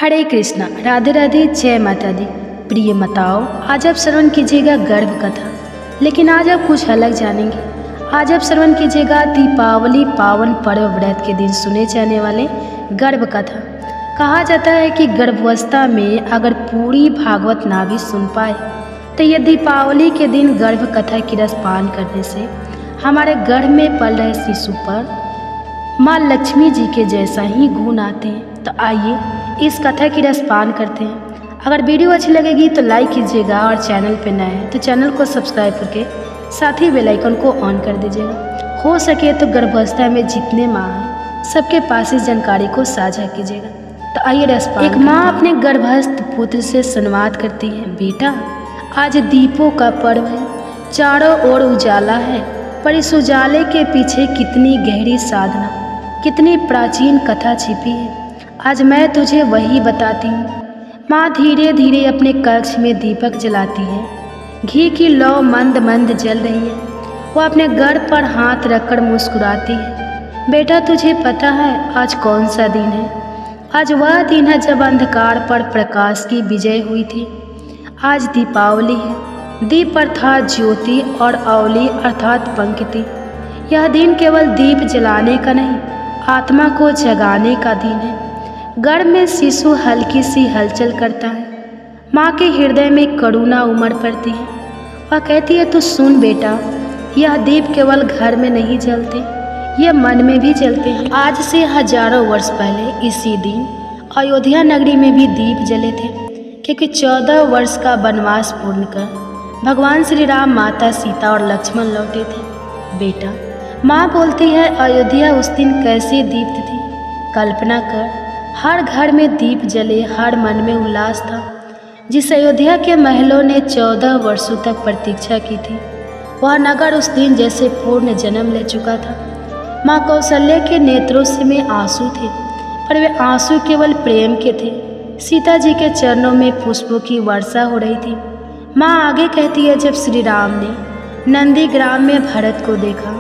हरे कृष्णा, राधे राधे, जय माता दी। प्रिय माताओं, आज आप श्रवण कीजिएगा गर्भ कथा। लेकिन आज आप कुछ अलग जानेंगे। आज आप श्रवण कीजिएगा दीपावली पावन पर्व व्रत के दिन सुने जाने वाले गर्भ कथा। कहा जाता है कि गर्भावस्था में अगर पूरी भागवत ना भी सुन पाए तो यह दीपावली के दिन गर्भ कथा की रस पान करने से हमारे गर्भ में पल रहे शिशु पर माँ लक्ष्मी जी के जैसा ही गुण आते हैं। तो आइए इस कथा की रस पान करते हैं। अगर वीडियो अच्छी लगेगी तो लाइक कीजिएगा और चैनल पे नए हैं तो चैनल को सब्सक्राइब करके साथ ही बेल आइकन को ऑन कर दीजिएगा। हो सके तो गर्भावस्था में जितने माँ हैं सबके पास इस जानकारी को साझा कीजिएगा। तो आइए रस पान। एक माँ अपने गर्भस्थ पुत्र से संवाद करती है, बेटा आज दीपों का पर्व है, चारों ओर उजाला है, पर इस उजाले के पीछे कितनी गहरी साधना, कितनी प्राचीन कथा छिपी है, आज मैं तुझे वही बताती हूँ। माँ धीरे धीरे अपने कक्ष में दीपक जलाती है। घी की लौ मंद मंद जल रही है। वह अपने गर्भ पर हाथ रखकर मुस्कुराती है, बेटा तुझे पता है आज कौन सा दिन है? आज वह दिन है जब अंधकार पर प्रकाश की विजय हुई थी। आज दीपावली है। दीप अर्थात ज्योति और अवली अर्थात पंक्ति। यह दिन केवल दीप जलाने का नहीं, आत्मा को जगाने का दिन है। गर्भ में शिशु हल्की सी हलचल करता है। माँ के हृदय में करुणा उमड़ पड़ती है। वह कहती है, तू सुन बेटा, यह दीप केवल घर में नहीं जलते, यह मन में भी जलते हैं। आज से हजारों वर्ष पहले इसी दिन अयोध्या नगरी में भी दीप जले थे, क्योंकि 14 वर्ष का वनवास पूर्ण कर भगवान श्री राम, माता सीता और लक्ष्मण लौटे थे। बेटा, माँ बोलती है, अयोध्या उस दिन कैसे दीप्त थी। कल्पना कर, हर घर में दीप जले, हर मन में उल्लास था। जिस अयोध्या के महलों ने 14 वर्षों तक प्रतीक्षा की थी, वह नगर उस दिन जैसे पूर्ण जन्म ले चुका था। माँ कौशल्या के नेत्रों से में आंसू थे, पर वे आंसू केवल प्रेम के थे। सीता जी के चरणों में पुष्पों की वर्षा हो रही थी। माँ आगे कहती है, जब श्री राम ने नंदीग्राम में भरत को देखा,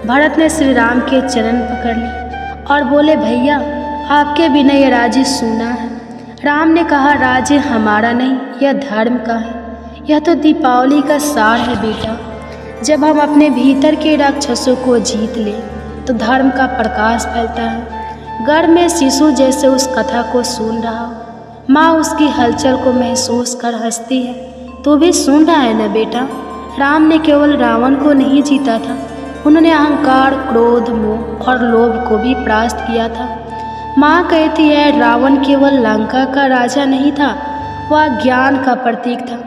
भरत ने श्री राम के चरण पकड़ लिए और बोले, भैया आपके बिना यह राज्य सूना है। राम ने कहा, राज्य हमारा नहीं, यह धर्म का है। यह तो दीपावली का सार है बेटा। जब हम अपने भीतर के राक्षसों को जीत लें तो धर्म का प्रकाश फैलता है। गर्भ में शिशु जैसे उस कथा को सुन रहा हो। माँ उसकी हलचल को महसूस कर हंसती है, तू भी सुन रहा है ना बेटा? राम ने केवल रावण को नहीं जीता था, उन्होंने अहंकार, क्रोध, मोह और लोभ को भी परास्त किया था। माँ कहती है, रावण केवल लंका का राजा नहीं था, वह ज्ञान का प्रतीक था।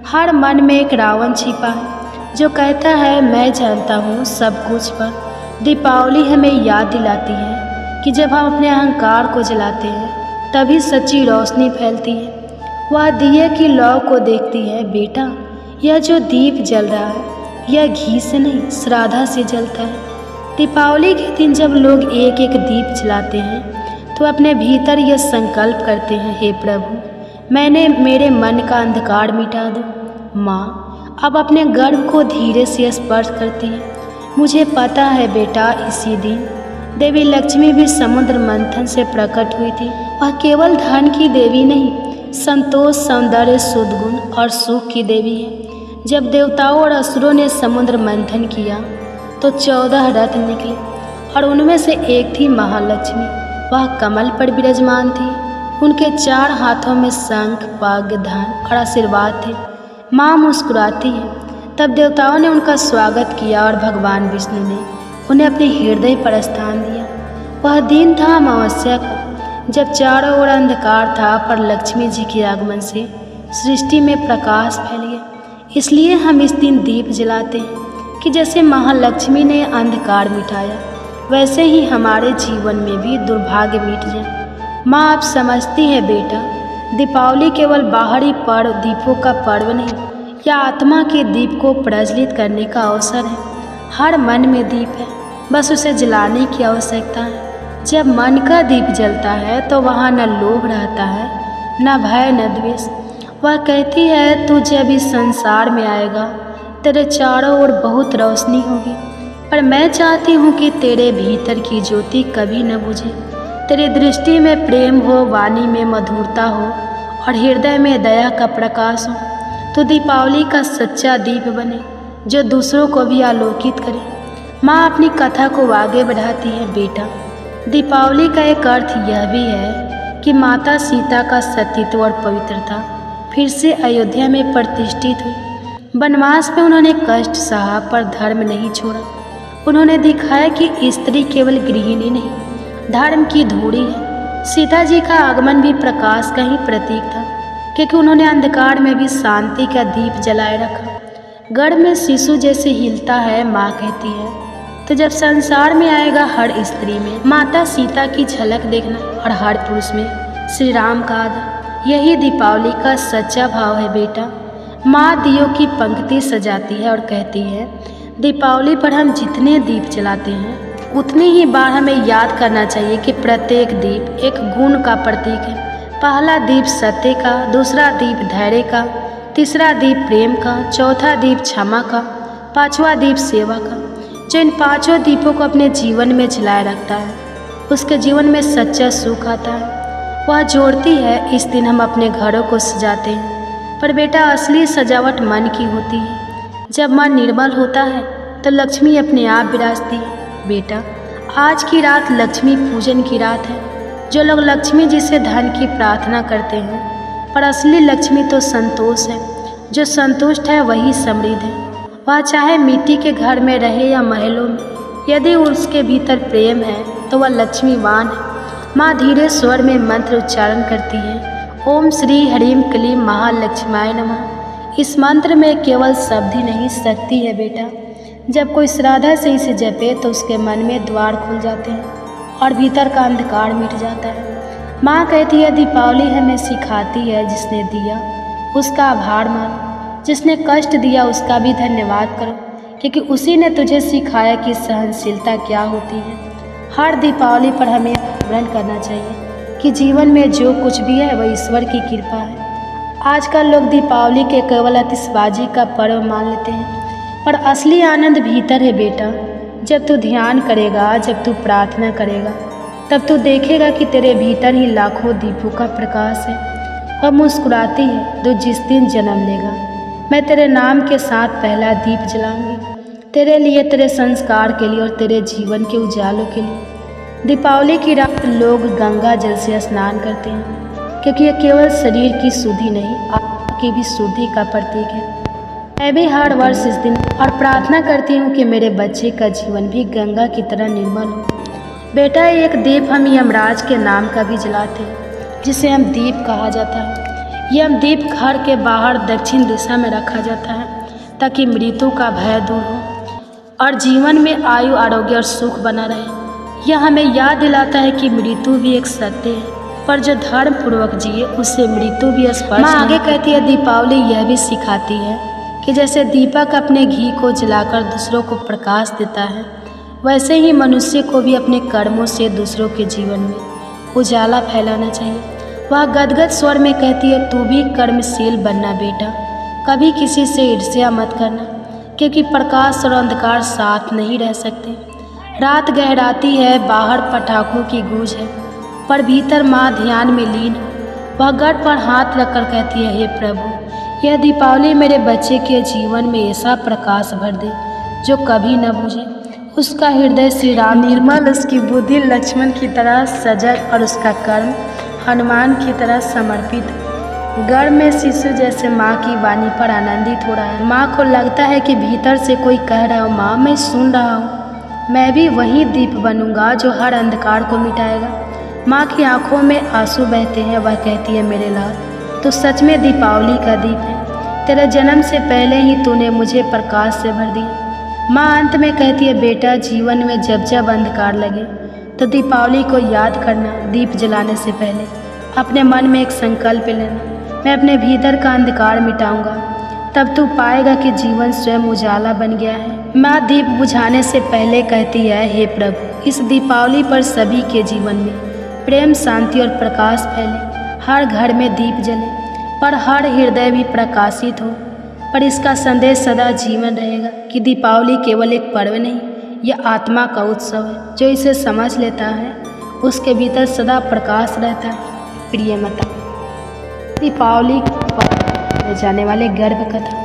हर मन में एक रावण छिपा है जो कहता है, मैं जानता हूँ सब कुछ। पर दीपावली हमें याद दिलाती है कि जब हम अपने अहंकार को जलाते हैं तभी सच्ची रोशनी फैलती है। वह दिए की लौ को देखती है, बेटा यह जो दीप जल रहा है यह घी से नहीं, श्राद्धा से जलता है। दीपावली के दिन जब लोग एक एक दीप जलाते हैं तो अपने भीतर यह संकल्प करते हैं, हे प्रभु मैंने मेरे मन का अंधकार मिटा दो। माँ अब अपने गर्भ को धीरे से स्पर्श करती है। मुझे पता है बेटा, इसी दिन देवी लक्ष्मी भी समुद्र मंथन से प्रकट हुई थी। वह केवल धन की देवी नहीं, संतोष, सौंदर्य, सुदगुण और सुख की देवी है। जब देवताओं और असुरों ने समुद्र मंथन किया तो 14 रथ निकले और उनमें से एक थी महालक्ष्मी। वह कमल पर विराजमान थी। उनके 4 हाथों में शंख, पग, धन और आशीर्वाद थे। माँ मुस्कुराती है। तब देवताओं ने उनका स्वागत किया और भगवान विष्णु ने उन्हें अपने हृदय पर स्थान दिया। वह दिन था अमावस्या का, जब चारों ओर अंधकार था, पर लक्ष्मी जी के आगमन से सृष्टि में प्रकाश फैल गया। इसलिए हम इस दिन दीप जलाते हैं कि जैसे महालक्ष्मी ने अंधकार मिटाया, वैसे ही हमारे जीवन में भी दुर्भाग्य मिट जाए। माँ आप समझती है बेटा, दीपावली केवल बाहरी पर्व, दीपों का पर्व नहीं, यह आत्मा के दीप को प्रज्वलित करने का अवसर है। हर मन में दीप है, बस उसे जलाने की आवश्यकता है। जब मन का दीप जलता है तो वहाँ न लोभ रहता है, न भय, न द्वेष। वह कहती है, तू जब इस संसार में आएगा तेरे चारों ओर बहुत रोशनी होगी, पर मैं चाहती हूँ कि तेरे भीतर की ज्योति कभी न बुझे। तेरी दृष्टि में प्रेम हो, वाणी में मधुरता हो और हृदय में दया का प्रकाश हो तो दीपावली का सच्चा दीप बने जो दूसरों को भी आलोकित करे। माँ अपनी कथा को आगे बढ़ाती है, बेटा दीपावली का एक अर्थ यह भी है कि माता सीता का सतीत्व और पवित्रता फिर से अयोध्या में प्रतिष्ठित हुई। वनवास में उन्होंने कष्ट सहा पर धर्म नहीं छोड़ा। उन्होंने दिखाया कि स्त्री केवल गृहिणी नहीं, धर्म की धूड़ी है। सीता जी का आगमन भी प्रकाश का ही प्रतीक था, क्योंकि उन्होंने अंधकार में भी शांति का दीप जलाए रखा। गर्भ में शिशु जैसे हिलता है, माँ कहती है, तो जब संसार में आएगा हर स्त्री में माता सीता की झलक देखना और हर पुरुष में श्री राम का आदर। यही दीपावली का सच्चा भाव है बेटा। माँ दियों की पंक्ति सजाती है और कहती है, दीपावली पर हम जितने दीप जलाते हैं उतनी ही बार हमें याद करना चाहिए कि प्रत्येक दीप एक गुण का प्रतीक है। पहला दीप सत्य का, दूसरा दीप धैर्य का, तीसरा दीप प्रेम का, चौथा दीप क्षमा का, पांचवा दीप सेवा का। जो इन पांचों दीपों को अपने जीवन में जलाए रखता है उसके जीवन में सच्चा सुख आता है। वह जोड़ती है। इस दिन हम अपने घरों को सजाते हैं, पर बेटा असली सजावट मन की होती है। जब मन निर्मल होता है तो लक्ष्मी अपने आप विराजती है। बेटा आज की रात लक्ष्मी पूजन की रात है। जो लोग लक्ष्मी जी से धन की प्रार्थना करते हैं, पर असली लक्ष्मी तो संतोष है। जो संतुष्ट है वही समृद्ध है। वह चाहे मिट्टी के घर में रहे या महलों में, यदि उसके भीतर प्रेम है तो वह लक्ष्मीवान है। माँ धीरे स्वर में मंत्र उच्चारण करती है, ओम श्री हरीम क्लीम महालक्ष्माय नमः। इस मंत्र में केवल शब्द ही नहीं, शक्ति है बेटा। जब कोई श्रद्धा से इसे जपे तो उसके मन में द्वार खुल जाते हैं और भीतर का अंधकार मिट जाता है। माँ कहती है, दीपावली हमें सिखाती है, जिसने दिया उसका आभार मानो, जिसने कष्ट दिया उसका भी धन्यवाद करो, क्योंकि उसी ने तुझे सिखाया कि सहनशीलता क्या होती है। हर दीपावली पर हमें स्मरण करना चाहिए कि जीवन में जो कुछ भी है वह ईश्वर की कृपा है। आजकल लोग दीपावली के केवल आतिशबाजी का पर्व मान लेते हैं, पर असली आनंद भीतर है बेटा। जब तू ध्यान करेगा, जब तू प्रार्थना करेगा, तब तू देखेगा कि तेरे भीतर ही लाखों दीपों का प्रकाश है। वह मुस्कुराती है जो जिस दिन जन्म लेगा मैं तेरे नाम के साथ पहला दीप जलाऊंगी, तेरे लिए, तेरे संस्कार के लिए और तेरे जीवन के उजालों के लिए। दीपावली की रात लोग गंगा जल से स्नान करते हैं, क्योंकि यह केवल शरीर की शुद्धि नहीं, आत्मा की भी शुद्धि का प्रतीक है। मैं भी हर वर्ष इस दिन और प्रार्थना करती हूँ कि मेरे बच्चे का जीवन भी गंगा की तरह निर्मल हो। बेटा एक दीप हम यमराज के नाम का भी जलाते हैं, जिसे हम दीप कहा जाता है। यह दीप घर के बाहर दक्षिण दिशा में रखा जाता है ताकि मृत्यु का भय दूर हो और जीवन में आयु, आरोग्य और सुख बना रहे। यह हमें याद दिलाता है कि मृत्यु भी एक सत्य है, पर जो धर्म पूर्वक जिए उससे मृत्यु भी स्पर्श। माँ आगे कहती है, दीपावली यह भी सिखाती है कि जैसे दीपक अपने घी को जलाकर दूसरों को प्रकाश देता है, वैसे ही मनुष्य को भी अपने कर्मों से दूसरों के जीवन में उजाला फैलाना चाहिए। वह गदगद स्वर में कहती है, तू भी कर्मशील बनना बेटा, कभी किसी से ईर्ष्या मत करना, क्योंकि प्रकाश और अंधकार साथ नहीं रह सकते। रात गहराती है, बाहर पटाखों की गूंज है, पर भीतर माँ ध्यान में लीन हो। वह गर्भ पर हाथ रखकर कहती है, हे प्रभु, यह दीपावली मेरे बच्चे के जीवन में ऐसा प्रकाश भर दे जो कभी न बुझे। उसका हृदय श्री राम निर्मल, उसकी बुद्धि लक्ष्मण की तरह सजग और उसका कर्म हनुमान की तरह समर्पित। गर्भ में शिशु जैसे माँ की वाणी पर आनंदित हो रहा है। माँ को लगता है कि भीतर से कोई कह रहा हो, माँ मैं सुन रहा हूँ, मैं भी वही दीप बनूंगा जो हर अंधकार को मिटाएगा। माँ की आंखों में आंसू बहते हैं। वह कहती है, मेरे लाल तो सच में दीपावली का दीप है। तेरे जन्म से पहले ही तूने मुझे प्रकाश से भर दिया। माँ अंत में कहती है, बेटा जीवन में जब जब अंधकार लगे तो दीपावली को याद करना। दीप जलाने से पहले अपने मन में एक संकल्प लेना, मैं अपने भीतर का अंधकार मिटाऊंगा। तब तू पाएगा कि जीवन स्वयं उजाला बन गया है। माँ दीप बुझाने से पहले कहती है, हे प्रभु, इस दीपावली पर सभी के जीवन में प्रेम, शांति और प्रकाश फैले। हर घर में दीप जले, पर हर हृदय भी प्रकाशित हो। पर इसका संदेश सदा जीवन रहेगा कि दीपावली केवल एक पर्व नहीं, यह आत्मा का उत्सव है। जो इसे समझ लेता है उसके भीतर सदा प्रकाश रहता है। प्रिय माता, दीपावली पर जाने वाले गर्भ कथा।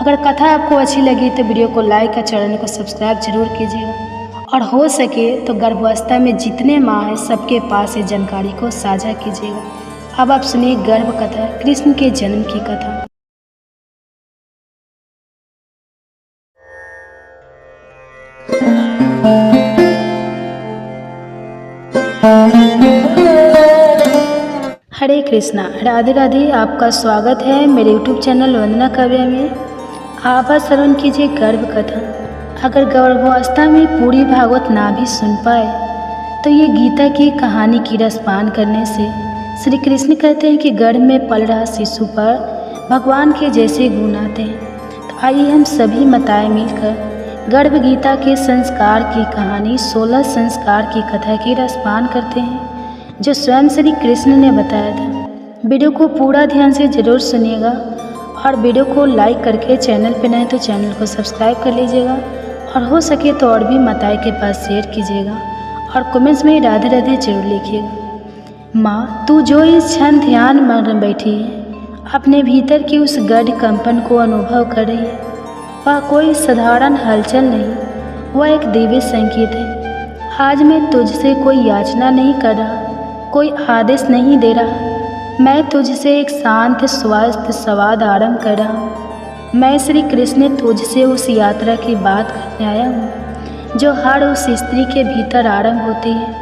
अगर कथा आपको अच्छी लगी तो वीडियो को लाइक और चैनल को सब्सक्राइब जरूर कीजिएगा, और हो सके तो गर्भावस्था में जितने माँ हैं सबके पास इस जानकारी को साझा कीजिएगा। अब आप सुनिए गर्भ कथा, कृष्ण के जन्म की कथा। हरे कृष्णा, राधे राधे। आपका स्वागत है मेरे YouTube चैनल वंदना काव्य में। आप श्रवण कीजिए गर्भ कथा। अगर गर्भावस्था में पूरी भागवत ना भी सुन पाए तो ये गीता की कहानी की रसपान करने से श्री कृष्ण कहते हैं कि गर्भ में पल रहा शिशु पर भगवान के जैसे गुण आते हैं। तो आइए हम सभी माताएं मिलकर गर्भ गीता के संस्कार की कहानी 16 संस्कार की कथा की रसपान करते हैं जो स्वयं श्री कृष्ण ने बताया था। वीडियो को पूरा ध्यान से जरूर सुनिएगा, और वीडियो को लाइक करके चैनल पे नए तो चैनल को सब्सक्राइब कर लीजिएगा, और हो सके तो और भी माताएं के पास शेयर कीजिएगा, और कमेंट्स में राधे राधे जरूर लिखिएगा। माँ, तू जो इस क्षण ध्यान में बैठी है, अपने भीतर की उस गढ़ कंपन को अनुभव कर रही है। वह कोई साधारण हलचल नहीं, वह एक दिव्य संकेत है। आज मैं तुझसे कोई याचना नहीं कर रहा, कोई आदेश नहीं दे रहा। मैं तुझसे एक शांत स्वस्थ संवाद आरंभ कर रहा हूँ। मैं श्री कृष्ण तुझसे उस यात्रा की बात करने आया हूँ जो हर उस स्त्री के भीतर आरंभ होती है,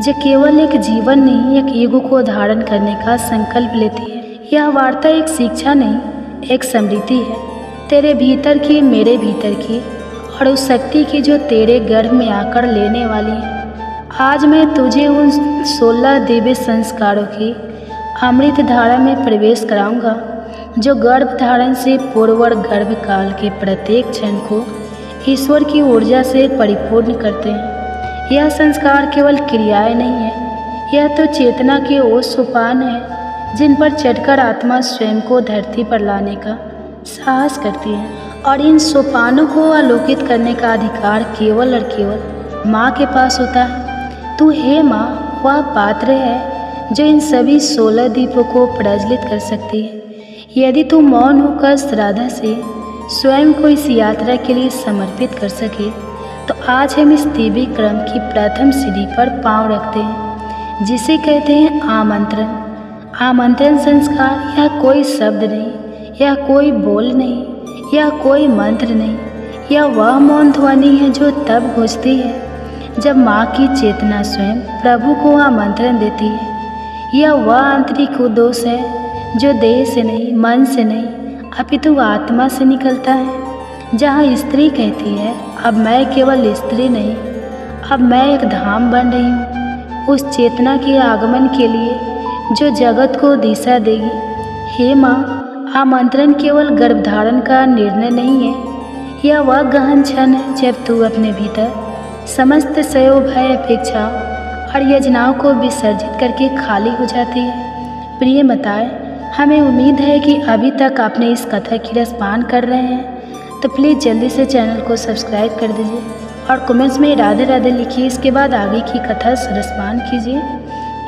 जो केवल एक जीवन नहीं, एक युग को धारण करने का संकल्प लेती है। यह वार्ता एक शिक्षा नहीं, एक स्मृति है, तेरे भीतर की, मेरे भीतर की, और उस शक्ति की जो तेरे गर्भ में आकर लेने वाली है। आज मैं तुझे उन 16 दिव्य संस्कारों की अमृत धारा में प्रवेश कराऊंगा जो गर्भ धारण से पूर्व गर्भ काल के प्रत्येक क्षण को ईश्वर की ऊर्जा से परिपूर्ण करते हैं। यह संस्कार केवल क्रियाएं नहीं है, यह तो चेतना के वो सोपान है जिन पर चढ़कर आत्मा स्वयं को धरती पर लाने का साहस करती है। और इन सोपानों को आलोकित करने का अधिकार केवल और केवल माँ के पास होता है। तू हे माँ वह पात्र है जो इन सभी 16 दीपों को प्रज्वलित कर सकती है। यदि तू मौन होकर श्रद्धा से स्वयं को इस यात्रा के लिए समर्पित कर सके तो आज हम इस दिव्य क्रम की प्रथम सीढ़ी पर पांव रखते हैं, जिसे कहते हैं आमंत्रण। आमंत्रण संस्कार यह कोई शब्द नहीं, यह कोई बोल नहीं, यह कोई मंत्र नहीं, यह वह मौन ध्वनि है जो तब गूंजती है जब माँ की चेतना स्वयं प्रभु को आमंत्रण देती है। यह वह आंतरिक उद्देश्य है जो देह से नहीं, मन से नहीं, अपितु आत्मा से निकलता है। जहाँ स्त्री कहती है, अब मैं केवल स्त्री नहीं, अब मैं एक धाम बन रही हूँ, उस चेतना के आगमन के लिए जो जगत को दिशा देगी। हे माँ, आमंत्रण केवल गर्भधारण का निर्णय नहीं है, यह वह गहन क्षण है जब तू अपने भीतर समस्त सयो भय अपेक्षा और योजनाओं को विसर्जित करके खाली हो जाती है। प्रिय माताएं, हमें उम्मीद है कि अभी तक आपने इस कथा की रसपान कर रहे हैं, तो प्लीज़ जल्दी से चैनल को सब्सक्राइब कर दीजिए और कमेंट्स में राधे राधे लिखिए। इसके बाद आगे की कथा रसपान कीजिए।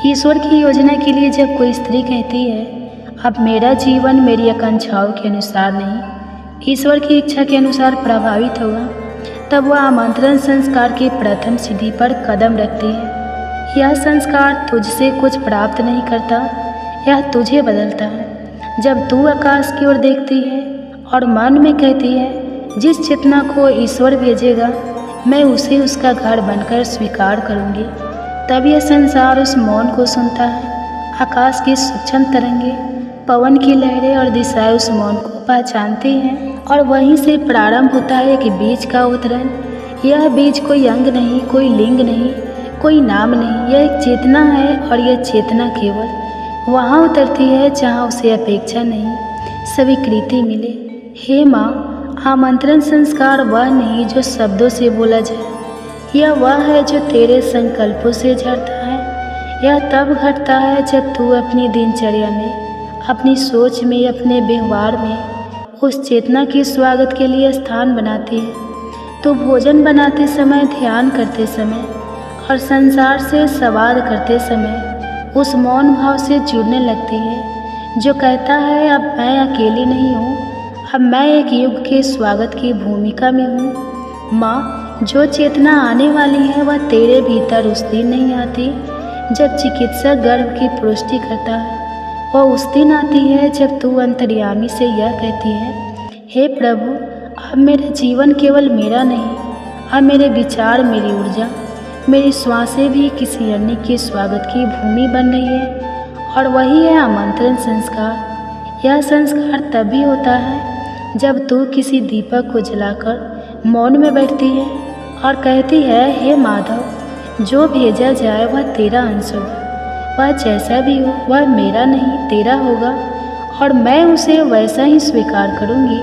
ईश्वर की योजना के लिए जब कोई स्त्री कहती है, अब मेरा जीवन मेरी आकांक्षाओं के अनुसार नहीं, ईश्वर की इच्छा के अनुसार प्रभावित होगा, तब वह आमंत्रण संस्कार की प्रथम सीढ़ी पर कदम रखती है। यह संस्कार तुझसे कुछ प्राप्त नहीं करता, यह तुझे बदलता है। जब तू आकाश की ओर देखती है और मन में कहती है, जिस चेतना को ईश्वर भेजेगा मैं उसे उसका घर बनकर स्वीकार करूँगी, तब यह संसार उस मौन को सुनता है। आकाश की सूक्ष्म तरंगे, पवन की लहरें और दिशाएं उस मौन को पहचानती हैं, और वहीं से प्रारंभ होता है कि बीज का उतरण। यह बीज कोई अंग नहीं, कोई लिंग नहीं, कोई नाम नहीं, यह एक चेतना है, और यह चेतना केवल वहाँ उतरती है जहाँ उसे अपेक्षा नहीं, स्वीकृति मिले। हे माँ, आमंत्रण संस्कार वह नहीं जो शब्दों से बोला जाए, यह वह है जो तेरे संकल्पों से झड़ता है। यह तब घटता है जब तू अपनी दिनचर्या में, अपनी सोच में, अपने व्यवहार में उस चेतना के स्वागत के लिए स्थान बनाती है। तो भोजन बनाते समय, ध्यान करते समय और संसार से संवाद करते समय उस मौन भाव से जुड़ने लगती है जो कहता है अब मैं अकेली नहीं हूँ, अब मैं एक युग के स्वागत की भूमिका में हूँ। माँ, जो चेतना आने वाली है वह तेरे भीतर उस दिन नहीं आती जब चिकित्सक गर्भ की पुष्टि करता है, वह उस दिन आती है जब तू अंतर्यामी से यह कहती है, हे प्रभु, अब मेरा जीवन केवल मेरा नहीं, अब मेरे विचार, मेरी ऊर्जा, मेरी श्वासें भी किसी अन्य के स्वागत की भूमि बन रही है। और वही है आमंत्रण संस्कार। यह संस्कार तभी होता है जब तू किसी दीपक को जलाकर मौन में बैठती है और कहती है, हे माधव, जो भेजा जाए वह तेरा अंश होगा, वह जैसा भी हो वह मेरा नहीं तेरा होगा और मैं उसे वैसा ही स्वीकार करूँगी।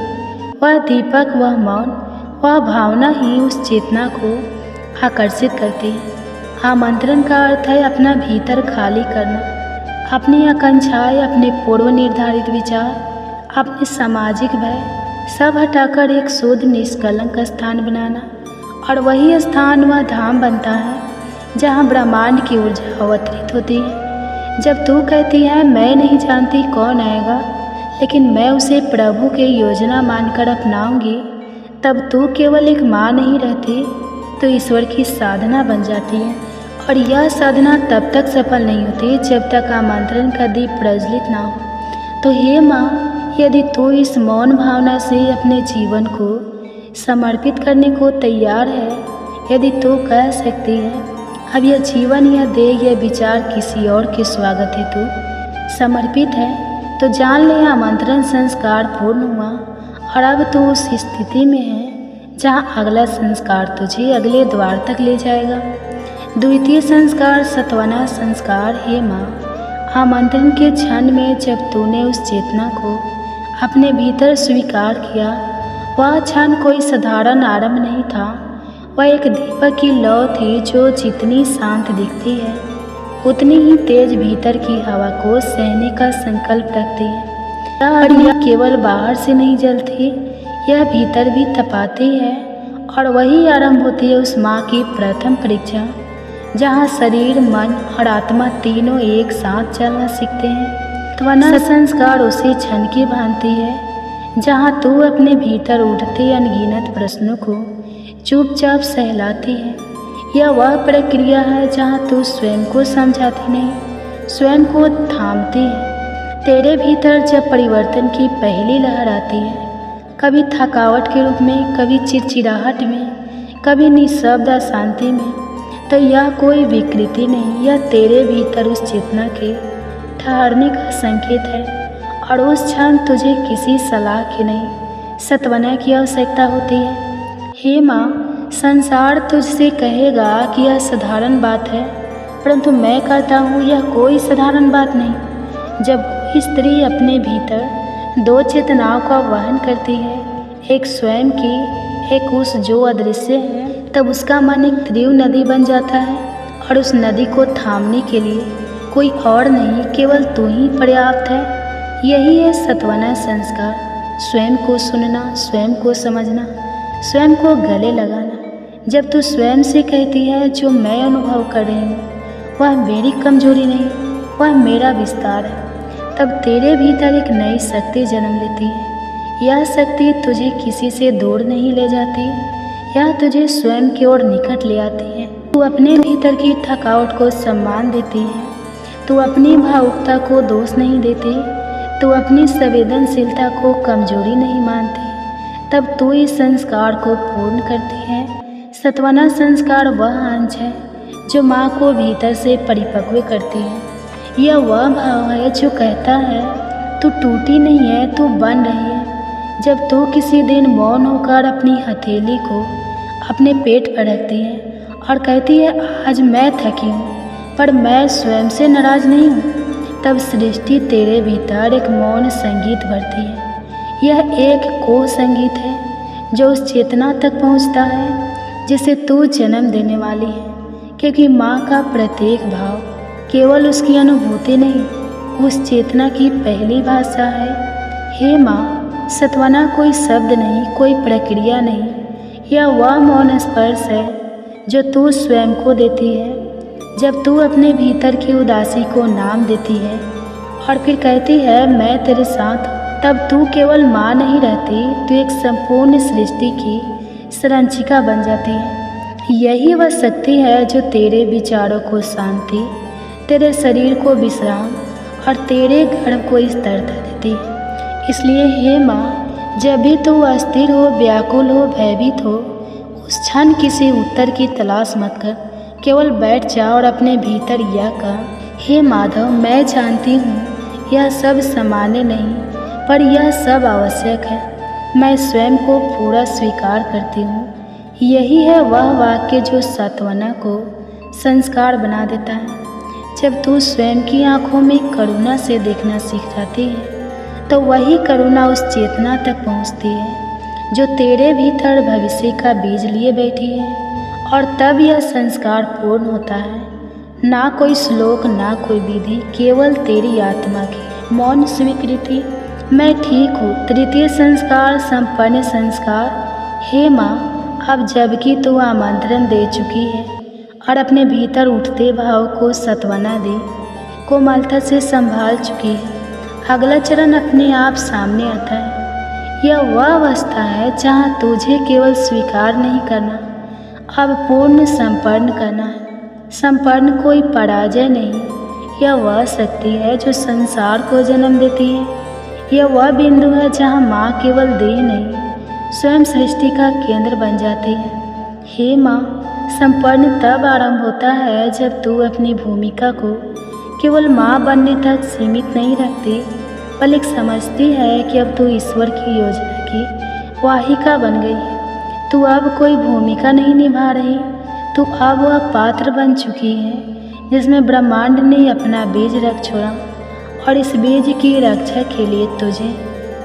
वह दीपक, वह मौन, वह भावना ही उस चेतना को आकर्षित करती है। आमंत्रण का अर्थ है अपना भीतर खाली करना, अपनी आकांक्षाएं, अपने पूर्व निर्धारित विचार, अपने सामाजिक भय सब हटाकर एक शुद्ध निष्कलंक स्थान बनाना। और वही स्थान वह धाम बनता है जहाँ ब्रह्मांड की ऊर्जा अवतरित होती है। जब तू कहती है मैं नहीं जानती कौन आएगा, लेकिन मैं उसे प्रभु की योजना मानकर अपनाऊंगी, तब तू केवल एक माँ नहीं रहती, तो ईश्वर की साधना बन जाती है। और यह साधना तब तक सफल नहीं होती जब तक आमंत्रण का दीप प्रज्वलित ना हो। तो हे माँ, यदि तू इस मौन भावना से अपने जीवन को समर्पित करने को तैयार है, यदि तू कह सकती है अब यह जीवन, यह देह, यह विचार किसी और के स्वागत हेतु समर्पित है, तो जान ले आमंत्रण संस्कार पूर्ण हुआ और अब तू उस स्थिति में है जहाँ अगला संस्कार तुझे अगले द्वार तक ले जाएगा। द्वितीय संस्कार सत्वना संस्कार। हे माँ, आमंत्रण के क्षण में जब तूने उस चेतना को अपने भीतर स्वीकार किया, वह क्षण कोई साधारण आरंभ नहीं था, वह एक दीपक की लौ थी जो जितनी शांत दिखती है उतनी ही तेज भीतर की हवा को सहने का संकल्प रखती है। और यह केवल बाहर से नहीं जलती, यह भीतर भी तपाती है। और वही आरंभ होती है उस माँ की प्रथम परीक्षा, जहाँ शरीर, मन और आत्मा तीनों एक साथ चलना सीखते हैं। त्वना संस्कार उसी क्षण की भांति है जहाँ तू अपने भीतर उठते अनगिनत प्रश्नों को चुपचाप सहलाती है। यह वह प्रक्रिया है जहाँ तू स्वयं को समझाती नहीं, स्वयं को थामती है। तेरे भीतर जब परिवर्तन की पहली लहर आती है, कभी थकावट के रूप में, कभी चिड़चिड़ाहट में, कभी निःशब्द अशांति में, तो यह कोई विकृति नहीं, यह तेरे भीतर उस चेतना के ठहरने का संकेत है। और उस क्षण तुझे किसी सलाह की नहीं, सत्वना की आवश्यकता होती है। हे माँ, संसार तुझसे कहेगा कि यह साधारण बात है, परंतु मैं कहता हूँ यह कोई साधारण बात नहीं। जब कोई स्त्री अपने भीतर दो चेतनाओं का वहन करती है, एक स्वयं की, एक उस जो अदृश्य है, तब उसका मन एक तीव्र नदी बन जाता है और उस नदी को थामने के लिए कोई और नहीं, केवल तू ही पर्याप्त है। यही है सत्वना संस्कार, स्वयं को सुनना, स्वयं को समझना, स्वयं को गले लगाना। जब तू स्वयं से कहती है जो मैं अनुभव कर रही हूँ वह मेरी कमजोरी नहीं, वह मेरा विस्तार है, तब तेरे भीतर एक नई शक्ति जन्म लेती है। यह शक्ति तुझे किसी से दूर नहीं ले जाती, यह तुझे स्वयं की ओर निकट ले आती है। तू अपने भीतर की थकावट को सम्मान देती है, तू अपनी भावुकता को दोष नहीं देती, तू अपनी संवेदनशीलता को कमजोरी नहीं मानती, तब तू इस संस्कार को पूर्ण करती है। सत्वना संस्कार वह अंश है जो माँ को भीतर से परिपक्व करती है। यह वह भाव है जो कहता है तू टूटी नहीं है, तू बन रही है। जब तू किसी दिन मौन होकर अपनी हथेली को अपने पेट पर रखती है और कहती है आज मैं थकी हूँ पर मैं स्वयं से नाराज नहीं हूँ, तब सृष्टि तेरे भीतर एक मौन संगीत भरती है। यह एक कोह संगीत है जो उस चेतना तक पहुँचता है जिसे तू जन्म देने वाली है, क्योंकि माँ का प्रत्येक भाव केवल उसकी अनुभूति नहीं, उस चेतना की पहली भाषा है। हे माँ, सत्वना कोई शब्द नहीं, कोई प्रक्रिया नहीं, यह वह मौन स्पर्श है जो तू स्वयं को देती है जब तू अपने भीतर की उदासी को नाम देती है और फिर कहती है मैं तेरे साथ हूँ, तब तू केवल माँ नहीं रहती, तू एक संपूर्ण सृष्टि की संरक्षिका बन जाती है। यही वह शक्ति है जो तेरे विचारों को शांति, तेरे शरीर को विश्राम और तेरे गर्भ को स्थिरता देती है। इसलिए हे माँ, जब भी तू अस्थिर हो, व्याकुल हो, भयभीत हो, उस क्षण किसी उत्तर की तलाश मत कर, केवल बैठ जा और अपने भीतर यह कह, हे माधव, मैं जानती हूँ यह सब सामान्य नहीं, पर यह सब आवश्यक है। मैं स्वयं को पूरा स्वीकार करती हूँ। यही है वह वाक्य जो सात्वना को संस्कार बना देता है। जब तू स्वयं की आँखों में करुणा से देखना सीख जाती है तो वही करुणा उस चेतना तक पहुँचती है जो तेरे भीतर भविष्य का बीज लिए बैठी है, और तब यह संस्कार पूर्ण होता है। ना कोई श्लोक, ना कोई विधि, केवल तेरी आत्मा की मौन स्वीकृति, मैं ठीक हूँ। तृतीय संस्कार, संपन्न संस्कार। हे माँ, अब जबकि तू आमंत्रण दे चुकी है और अपने भीतर उठते भाव को सत्वना दे कोमलता से संभाल चुकी है, अगला चरण अपने आप सामने आता है। यह वह अवस्था है जहाँ तुझे केवल स्वीकार नहीं करना, अब पूर्ण संपन्न करना है। संपन्न कोई पराजय नहीं, यह वह शक्ति है जो संसार को जन्म देती है। यह वह बिंदु है जहाँ माँ केवल देह नहीं, स्वयं सृष्टि का केंद्र बन जाती है। हे माँ, संपन्न तब आरंभ होता है जब तू अपनी भूमिका को केवल माँ बनने तक सीमित नहीं रखती, बल्कि समझती है कि अब तू ईश्वर की योजना की वाहिका बन गई है। तू अब कोई भूमिका नहीं निभा रही, तू अब वह पात्र बन चुकी है जिसमें ब्रह्मांड ने अपना बीज रख छोड़ा, और इस बीज की रक्षा के लिए तुझे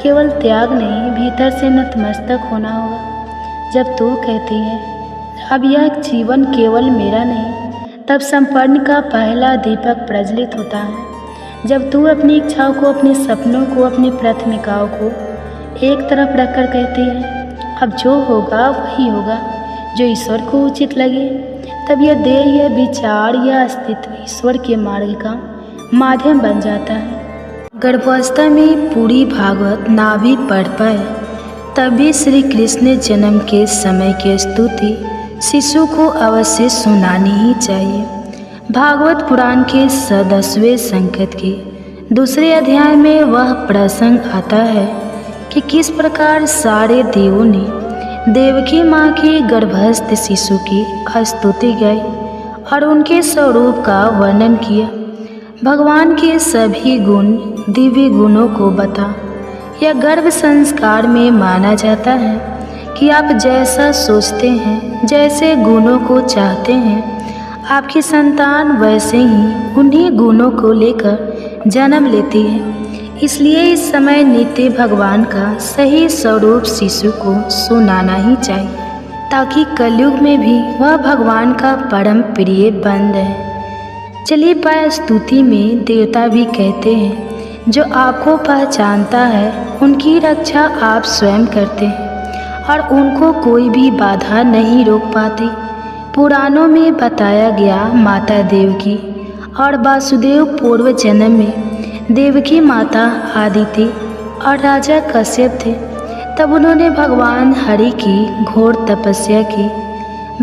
केवल त्याग नहीं, भीतर से नतमस्तक होना होगा। जब तू कहती है अब यह जीवन केवल मेरा नहीं, तब संपन्न का पहला दीपक प्रज्वलित होता है। जब तू अपनी इच्छाओं को, अपने सपनों को, अपनी प्राथमिकताओं को एक तरफ रखकर कहती है अब जो होगा वही होगा जो ईश्वर को उचित लगे, तब यह देह, यह विचार, यह अस्तित्व ईश्वर के मार्ग का माध्यम बन जाता है। गर्भावस्था में पूरी भागवत ना भी पढ़ पाए तभी श्री कृष्ण जन्म के समय की स्तुति शिशु को अवश्य सुनानी ही चाहिए। भागवत पुराण के 10वें संकट के दूसरे अध्याय में वह प्रसंग आता है कि किस प्रकार सारे देवों ने देवकी माँ के गर्भस्थ शिशु की स्तुति गाई और उनके स्वरूप का वर्णन किया। भगवान के सभी गुण, दिव्य गुणों को बता। यह गर्भ संस्कार में माना जाता है कि आप जैसा सोचते हैं, जैसे गुणों को चाहते हैं, आपकी संतान वैसे ही उन्हीं गुणों को लेकर जन्म लेती है। इसलिए इस समय नित्य भगवान का सही स्वरूप शिशु को सुनाना ही चाहिए, ताकि कलयुग में भी वह भगवान का परम प्रिय बन रहे। चलिए पाय स्तुति में देवता भी कहते हैं जो आपको पहचानता है उनकी रक्षा आप स्वयं करते हैं और उनको कोई भी बाधा नहीं रोक पाती। पुराणों में बताया गया माता देवकी और वासुदेव पूर्व जन्म में देवकी माता आदिति और राजा कश्यप थे। तब उन्होंने भगवान हरि की घोर तपस्या की।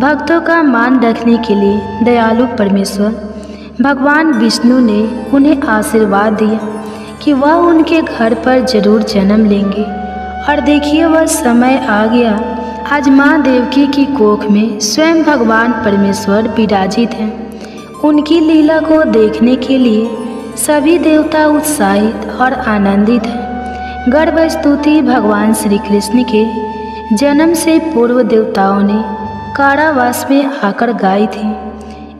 भक्तों का मान रखने के लिए दयालु परमेश्वर भगवान विष्णु ने उन्हें आशीर्वाद दिया कि वह उनके घर पर जरूर जन्म लेंगे। और देखिए वह समय आ गया, आज माँ देवकी की कोख में स्वयं भगवान परमेश्वर विराजित हैं। उनकी लीला को देखने के लिए सभी देवता उत्साहित और आनंदित हैं। गर्भ स्तुति भगवान श्री कृष्ण के जन्म से पूर्व देवताओं ने कारावास में आकर गाई थी।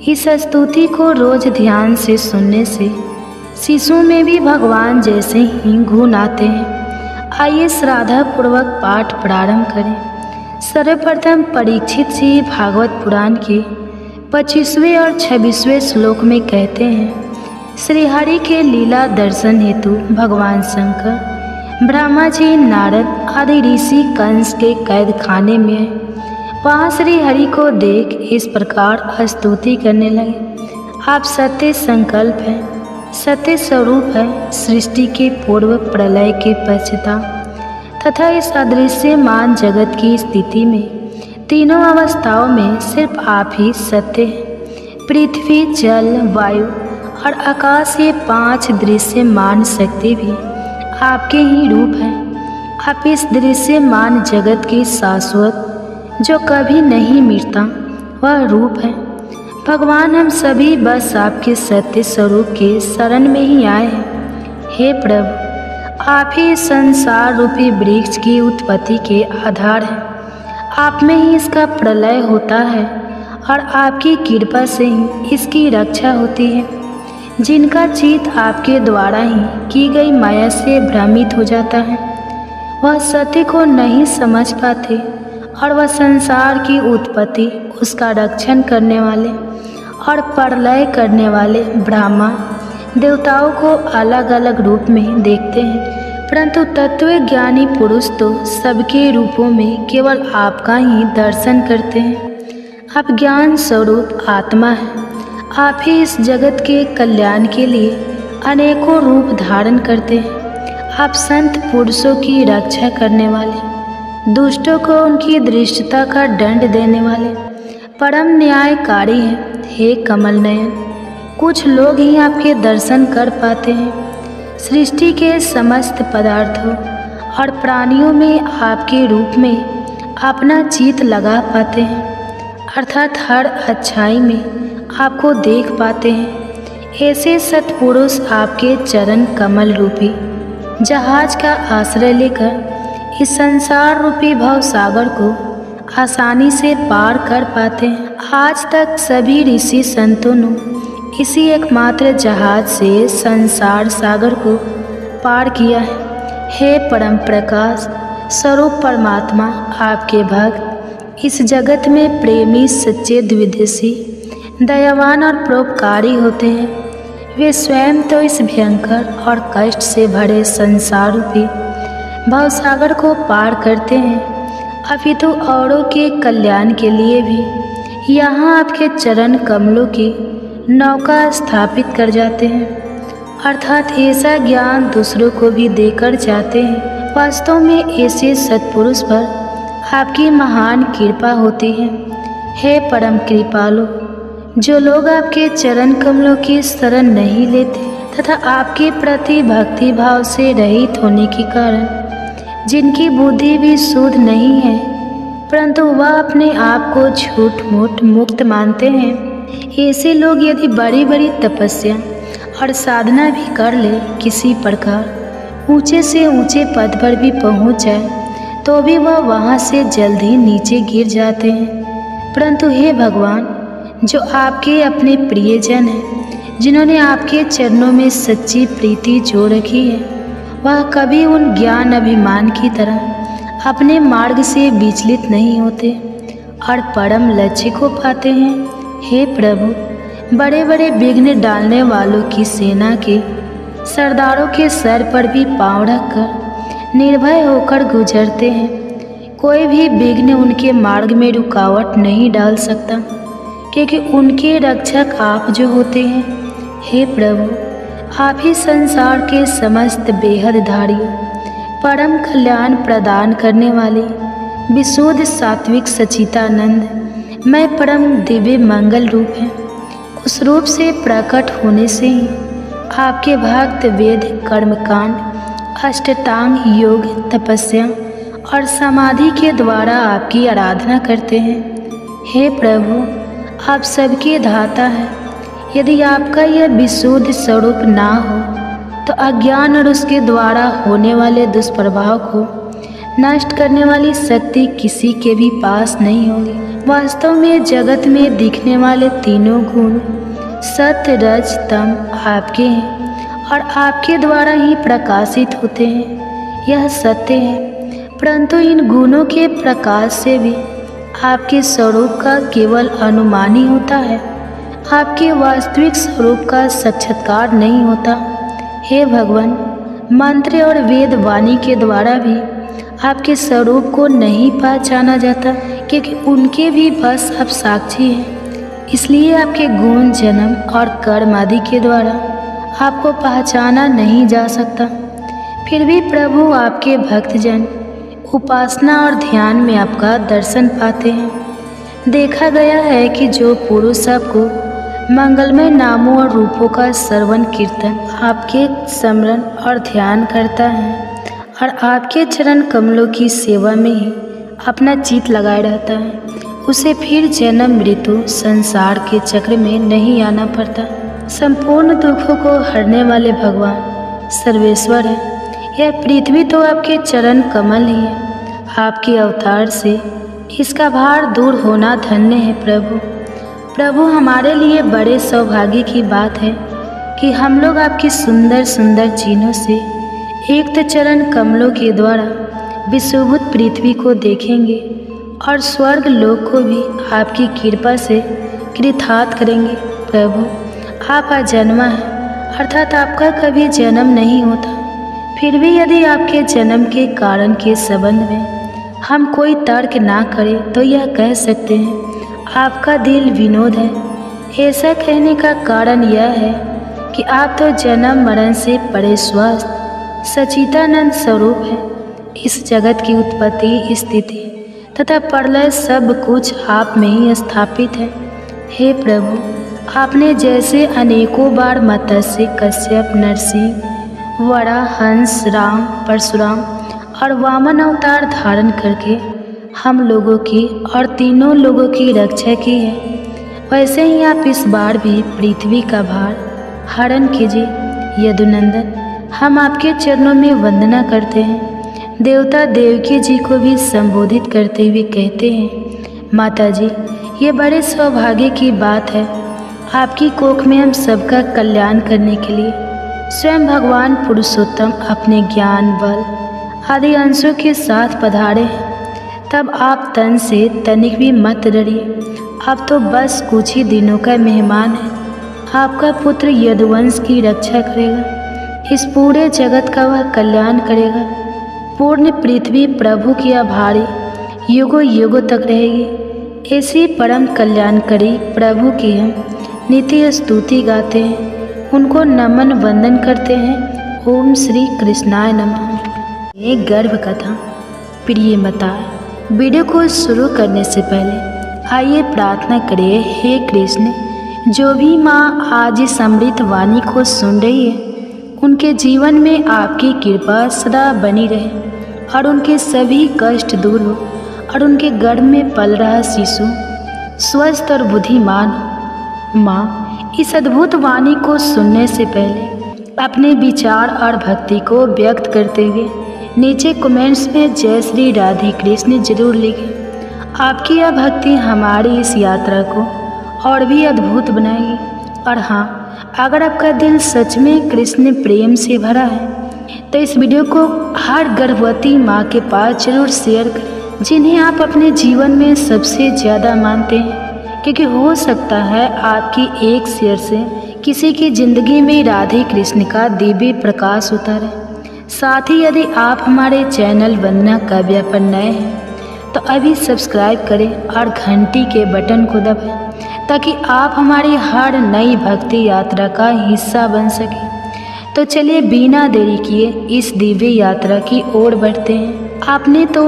इस स्तुति को रोज ध्यान से सुनने से शिशु में भी भगवान जैसे ही गुण आते हैं। आइए श्रद्धा पूर्वक पाठ प्रारंभ करें। सर्वप्रथम परीक्षित जी भागवत पुराण के 25वें और 26वें श्लोक में कहते हैं, श्री हरि के लीला दर्शन हेतु भगवान शंकर, ब्रह्मा जी, नारद आदि ऋषि कंस के कैद खाने में वहाँ श्री हरि को देख इस प्रकार स्तुति करने लगे। आप सत्य संकल्प हैं, सत्य स्वरूप है, सृष्टि के पूर्व प्रलय के पश्चात तथा इस अदृश्यमान जगत की स्थिति में तीनों अवस्थाओं में सिर्फ आप ही सत्य हैं। पृथ्वी, जल, वायु और आकाश, ये 5 दृश्यमान शक्ति भी आपके ही रूप हैं। आप इस दृश्यमान जगत की शाश्वत, जो कभी नहीं मिटता, वह रूप है। भगवान, हम सभी बस आपके सत्य स्वरूप के शरण में ही आए हैं। हे प्रभु, आप ही संसार रूपी वृक्ष की उत्पत्ति के आधार हैं। आप में ही इसका प्रलय होता है और आपकी कृपा से ही इसकी रक्षा होती है। जिनका चित्त आपके द्वारा ही की गई माया से भ्रमित हो जाता है, वह सत्य को नहीं समझ पाते और वह संसार की उत्पत्ति, उसका रक्षण करने वाले और प्रलय करने वाले ब्रह्मा देवताओं को अलग अलग रूप में देखते हैं, परंतु तत्व ज्ञानी पुरुष तो सबके रूपों में केवल आपका ही दर्शन करते हैं। आप ज्ञान स्वरूप आत्मा हैं। आप ही इस जगत के कल्याण के लिए अनेकों रूप धारण करते हैं। आप संत पुरुषों की रक्षा करने वाले, दुष्टों को उनकी दृष्टता का दंड देने वाले परम न्यायकारी हैं। हे कमल नयन, कुछ लोग ही आपके दर्शन कर पाते हैं। सृष्टि के समस्त पदार्थों और प्राणियों में आपके रूप में अपना चित्त लगा पाते हैं, अर्थात हर अच्छाई में आपको देख पाते हैं। ऐसे सत्पुरुष आपके चरण कमल रूपी जहाज का आश्रय लेकर इस संसार रूपी भव सागर को आसानी से पार कर पाते हैं। आज तक सभी ऋषि संतों ने इसी एकमात्र जहाज से संसार सागर को पार किया है। हे परम प्रकाश स्वरूप परमात्मा, आपके भक्त इस जगत में प्रेमी, सच्चे, द्विदेशी, दयावान और परोपकारी होते हैं। वे स्वयं तो इस भयंकर और कष्ट से भरे संसार रूपी भवसागर को पार करते हैं, अपितु औरों के कल्याण के लिए भी यहाँ आपके चरण कमलों की नौका स्थापित कर जाते हैं, अर्थात ऐसा ज्ञान दूसरों को भी देकर जाते हैं। वास्तव में ऐसे सत्पुरुष पर आपकी महान कृपा होती है। हे परम कृपालु, जो लोग आपके चरण कमलों की शरण नहीं लेते तथा आपके प्रति भक्ति भाव से रहित होने के कारण जिनकी बुद्धि भी शुद्ध नहीं है, परंतु वह अपने आप को झूठ मूठ मुक्त मानते हैं, ऐसे लोग यदि बड़ी बड़ी तपस्या और साधना भी कर ले, किसी प्रकार ऊंचे से ऊंचे पद पर भी पहुंच जाए, तो भी वह वहां से जल्द ही नीचे गिर जाते हैं। परंतु हे भगवान, जो आपके अपने प्रियजन हैं, जिन्होंने आपके चरणों में सच्ची प्रीति जो रखी है, वह कभी उन ज्ञान अभिमान की तरह अपने मार्ग से विचलित नहीं होते और परम लक्ष्य को पाते हैं। हे प्रभु, बड़े बड़े विघ्न डालने वालों की सेना के सरदारों के सर पर भी पांव रखकर निर्भय होकर गुजरते हैं। कोई भी विघ्न उनके मार्ग में रुकावट नहीं डाल सकता, क्योंकि उनके रक्षक आप जो होते हैं। हे प्रभु, आप ही संसार के समस्त बेहद धारी, परम कल्याण प्रदान करने वाले विशुद्ध सात्विक सच्चिदानंद मैं परम दिव्य मंगल रूप है। उस रूप से प्रकट होने से ही आपके भक्त वेद, कर्मकांड, अष्टांग योग, तपस्या और समाधि के द्वारा आपकी आराधना करते हैं। हे प्रभु, आप सबके धाता हैं। यदि आपका यह विशुद्ध स्वरूप ना हो तो अज्ञान और उसके द्वारा होने वाले दुष्प्रभाव को नष्ट करने वाली शक्ति किसी के भी पास नहीं होगी। वास्तव में जगत में दिखने वाले तीनों गुण सत्य, रज, तम आपके हैं और आपके द्वारा ही प्रकाशित होते हैं। यह सत्य है, परंतु इन गुणों के प्रकाश से भी आपके स्वरूप का केवल अनुमान ही होता है, आपके वास्तविक स्वरूप का साक्षात्कार नहीं होता। हे भगवान, मंत्र और वेद वाणी के द्वारा भी आपके स्वरूप को नहीं पहचाना जाता, क्योंकि उनके भी बस आप साक्षी हैं। इसलिए आपके गुण, जन्म और कर्म आदि के द्वारा आपको पहचाना नहीं जा सकता। फिर भी प्रभु आपके भक्तजन उपासना और ध्यान में आपका दर्शन पाते हैं। देखा गया है कि जो पुरुष आपको मंगलमय नामों और रूपों का श्रवण कीर्तन, आपके स्मरण और ध्यान करता है और आपके चरण कमलों की सेवा में ही अपना चित्त लगाए रहता है, उसे फिर जन्म मृत्यु संसार के चक्र में नहीं आना पड़ता। संपूर्ण दुखों को हरने वाले भगवान सर्वेश्वर है। यह पृथ्वी तो आपके चरण कमल ही है। आपके अवतार से इसका भार दूर होना धन्य है प्रभु। प्रभु, हमारे लिए बड़े सौभाग्य की बात है कि हम लोग आपकी सुंदर सुंदर चिन्हों से एक चरण कमलों के द्वारा विशुभूत पृथ्वी को देखेंगे और स्वर्ग लोक को भी आपकी कृपा से कृतार्थ करेंगे। प्रभु, आप अजन्मा हैं, अर्थात आपका कभी जन्म नहीं होता। फिर भी यदि आपके जन्म के कारण के संबंध में हम कोई तर्क ना करें तो यह कह सकते हैं आपका दिल विनोद है। ऐसा कहने का कारण यह है कि आप तो जन्म मरण से परे स्वस्थ सच्चिदानंद स्वरूप है। इस जगत की उत्पत्ति, स्थिति तथा प्रलय सब कुछ आप में ही स्थापित है। हे प्रभु, आपने जैसे अनेकों बार मत्स्य, कश्यप, नरसिंह, वरा, हंस, राम, परशुराम और वामन अवतार धारण करके हम लोगों की और तीनों लोगों की रक्षा की है, वैसे ही आप इस बार भी पृथ्वी का भार हरण कीजिए। यदुनंदन, हम आपके चरणों में वंदना करते हैं। देवता देवकी जी को भी संबोधित करते हुए कहते हैं, माता जी, ये बड़े सौभाग्य की बात है। आपकी कोख में हम सबका कल्याण करने के लिए स्वयं भगवान पुरुषोत्तम अपने ज्ञान, बल आदि अंशों के साथ पधारे हैं। तब आप तन से तनिक भी मत डरिए। अब तो बस कुछ ही दिनों का मेहमान है। आपका पुत्र यदुवंश की रक्षा करेगा, इस पूरे जगत का वह कल्याण करेगा। पूर्ण पृथ्वी प्रभु की आभारी युगों युगों तक रहेगी। ऐसी परम कल्याणकारी प्रभु की हम नित्य स्तुति गाते हैं, उनको नमन वंदन करते हैं। ओम श्री कृष्णाय नमः। ये गर्भ कथा प्रिय माता। वीडियो को शुरू करने से पहले आइए प्रार्थना करिए, हे कृष्ण, जो भी माँ आज इस अमृत वाणी को सुन रही है, उनके जीवन में आपकी कृपा सदा बनी रहे और उनके सभी कष्ट दूर हो और उनके गर्भ में पल रहा शिशु स्वस्थ और बुद्धिमान हो। माँ, इस अद्भुत वाणी को सुनने से पहले अपने विचार और भक्ति को व्यक्त करते हुए नीचे कमेंट्स में जय श्री राधे कृष्ण जरूर लिखें। आपकी यह भक्ति हमारी इस यात्रा को और भी अद्भुत बनाएगी। और हाँ, अगर आपका दिल सच में कृष्ण प्रेम से भरा है तो इस वीडियो को हर गर्भवती माँ के पास जरूर शेयर करें, जिन्हें आप अपने जीवन में सबसे ज़्यादा मानते हैं, क्योंकि हो सकता है आपकी एक शेयर से किसी की ज़िंदगी में राधे कृष्ण का दिव्य प्रकाश उतारे। साथ ही यदि आप हमारे चैनल वंदना काव्या पर नए हैं तो अभी सब्सक्राइब करें और घंटी के बटन को दबाएं, ताकि आप हमारी हर नई भक्ति यात्रा का हिस्सा बन सकें। तो चलिए बिना देरी किए इस दिव्य यात्रा की ओर बढ़ते हैं। आपने तो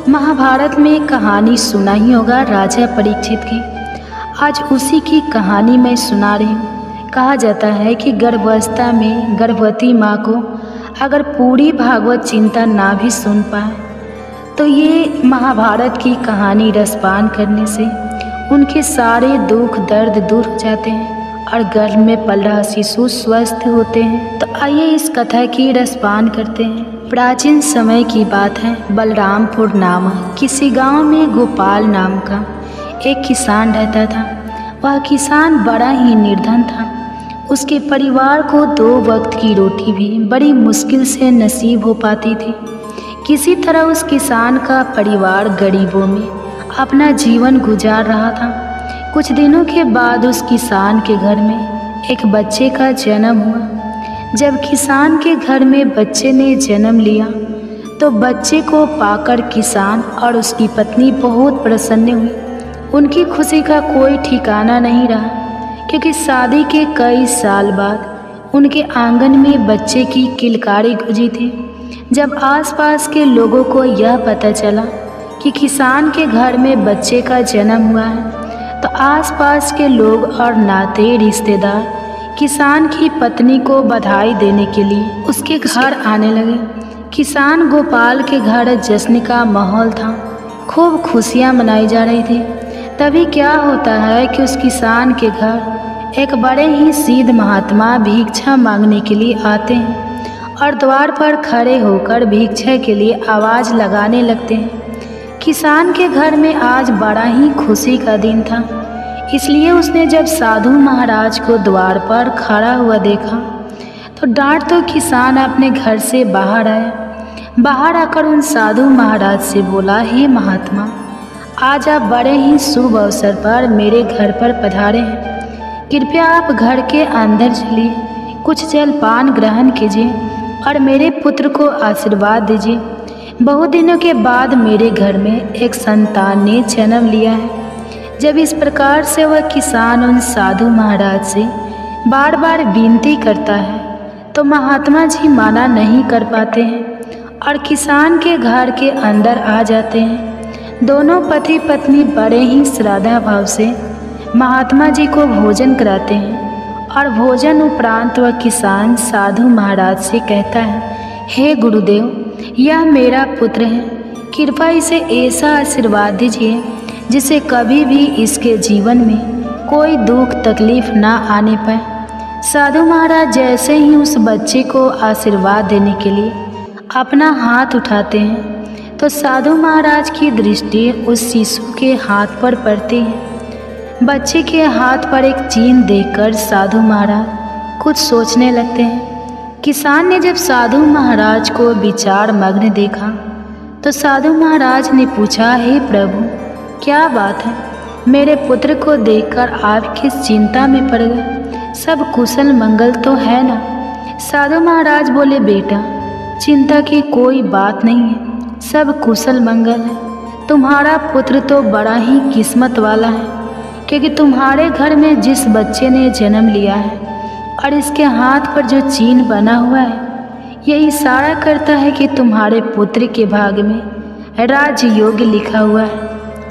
महाभारत में कहानी सुना ही होगा राजा परीक्षित की। आज उसी की कहानी मैं सुना रही हूँ। कहा जाता है कि गर्भावस्था में गर्भवती माँ को अगर पूरी भागवत चिंता ना भी सुन पाए तो ये महाभारत की कहानी रसपान करने से उनके सारे दुख दर्द दूर हो जाते हैं और गर्भ में पल रहा शिशु स्वस्थ होते हैं। तो आइए इस कथा की रसपान करते हैं। प्राचीन समय की बात है। बलरामपुर नामक किसी गांव में गोपाल नाम का एक किसान रहता था। वह किसान बड़ा ही निर्धन था। उसके परिवार को 2 वक्त की रोटी भी बड़ी मुश्किल से नसीब हो पाती थी। किसी तरह उस किसान का परिवार गरीबों में अपना जीवन गुजार रहा था। कुछ दिनों के बाद उस किसान के घर में एक बच्चे का जन्म हुआ। जब किसान के घर में बच्चे ने जन्म लिया तो बच्चे को पाकर किसान और उसकी पत्नी बहुत प्रसन्न हुई। उनकी खुशी का कोई ठिकाना नहीं रहा, क्योंकि शादी के कई साल बाद उनके आंगन में बच्चे की किलकारी गूंजी थी। जब आसपास के लोगों को यह पता चला कि किसान के घर में बच्चे का जन्म हुआ है, तो आसपास के लोग और नाते रिश्तेदार किसान की पत्नी को बधाई देने के लिए उसके घर आने लगे। किसान गोपाल के घर जश्न का माहौल था, खूब खुशियां मनाई जा रही थी। तभी क्या होता है कि उस किसान के घर एक बड़े ही सिद्ध महात्मा भिक्षा मांगने के लिए आते हैं और द्वार पर खड़े होकर भिक्षा के लिए आवाज़ लगाने लगते हैं। किसान के घर में आज बड़ा ही खुशी का दिन था, इसलिए उसने जब साधु महाराज को द्वार पर खड़ा हुआ देखा तो डांट तो किसान अपने घर से बाहर आया। बाहर आकर उन साधु महाराज से बोला, हे महात्मा, आज आप बड़े ही शुभ अवसर पर मेरे घर पर पधारे हैं। कृपया आप घर के अंदर चलिए, कुछ जलपान ग्रहण कीजिए और मेरे पुत्र को आशीर्वाद दीजिए। बहुत दिनों के बाद मेरे घर में एक संतान ने जन्म लिया है। जब इस प्रकार से वह किसान उन साधु महाराज से बार बार विनती करता है तो महात्मा जी माना नहीं कर पाते हैं और किसान के घर के अंदर आ जाते हैं। दोनों पति पत्नी बड़े ही श्रद्धा भाव से महात्मा जी को भोजन कराते हैं और भोजन उपरांत वह किसान साधु महाराज से कहता है, हे गुरुदेव, यह मेरा पुत्र है, कृपया इसे ऐसा आशीर्वाद दीजिए जिसे कभी भी इसके जीवन में कोई दुख तकलीफ ना आने पाए। साधु महाराज जैसे ही उस बच्चे को आशीर्वाद देने के लिए अपना हाथ उठाते हैं तो साधु महाराज की दृष्टि उस शिशु के हाथ पर पड़ती है। बच्चे के हाथ पर एक चिन्ह देखकर साधु महाराज कुछ सोचने लगते हैं। किसान ने जब साधु महाराज को विचार मग्न देखा तो साधु महाराज ने पूछा, हे प्रभु, क्या बात है? मेरे पुत्र को देखकर आप किस चिंता में पड़ गए? सब कुशल मंगल तो है ना? साधु महाराज बोले, बेटा, चिंता की कोई बात नहीं है, सब कुशल मंगल है। तुम्हारा पुत्र तो बड़ा ही किस्मत वाला है, क्योंकि तुम्हारे घर में जिस बच्चे ने जन्म लिया है और इसके हाथ पर जो चिन्ह बना हुआ है, यह इशारा करता है कि तुम्हारे पुत्र के भाग्य में राजयोग लिखा हुआ है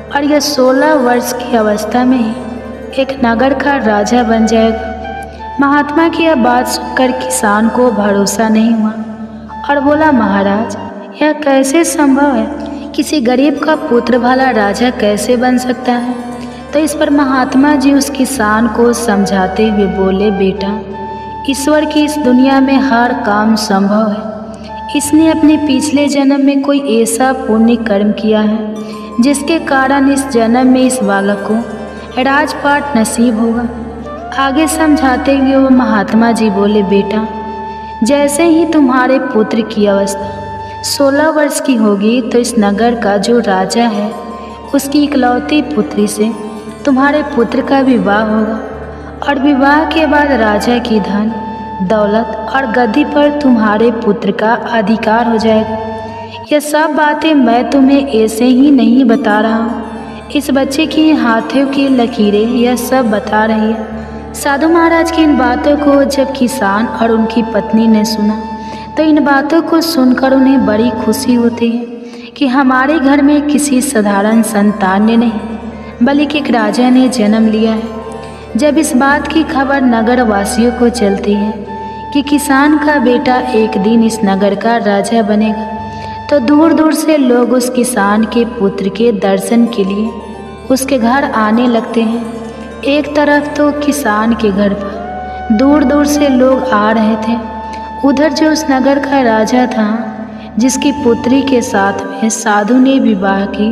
और यह 16 वर्ष की अवस्था में ही एक नगर का राजा बन जाएगा। महात्मा की यह बात सुनकर किसान को भरोसा नहीं हुआ और बोला, महाराज, यह कैसे संभव है? किसी गरीब का पुत्र भला राजा कैसे बन सकता है? तो इस पर महात्मा जी उस किसान को समझाते हुए बोले, बेटा, ईश्वर की इस दुनिया में हर काम संभव है। इसने अपने पिछले जन्म में कोई ऐसा पुण्य कर्म किया है जिसके कारण इस जन्म में इस बालक को राजपाट नसीब होगा। आगे समझाते हुए वो महात्मा जी बोले, बेटा, जैसे ही तुम्हारे पुत्र की अवस्था 16 वर्ष की होगी तो इस नगर का जो राजा है उसकी इकलौती पुत्री से तुम्हारे पुत्र का विवाह होगा और विवाह के बाद राजा की धन दौलत और गद्दी पर तुम्हारे पुत्र का अधिकार हो जाएगा। यह सब बातें मैं तुम्हें ऐसे ही नहीं बता रहा हूँ, इस बच्चे की हाथों की लकीरें यह सब बता रही है। साधु महाराज की इन बातों को जब किसान और उनकी पत्नी ने सुना तो इन बातों को सुनकर उन्हें बड़ी खुशी होती है कि हमारे घर में किसी साधारण संतान ने नहीं बल्कि एक राजा ने जन्म लिया है। जब इस बात की खबर नगर वासियों को चलती है कि किसान का बेटा एक दिन इस नगर का राजा बनेगा तो दूर दूर से लोग उस किसान के पुत्र के दर्शन के लिए उसके घर आने लगते हैं। एक तरफ तो किसान के घर पर दूर दूर से लोग आ रहे थे, उधर जो उस नगर का राजा था जिसकी पुत्री के साथ में साधु ने विवाह की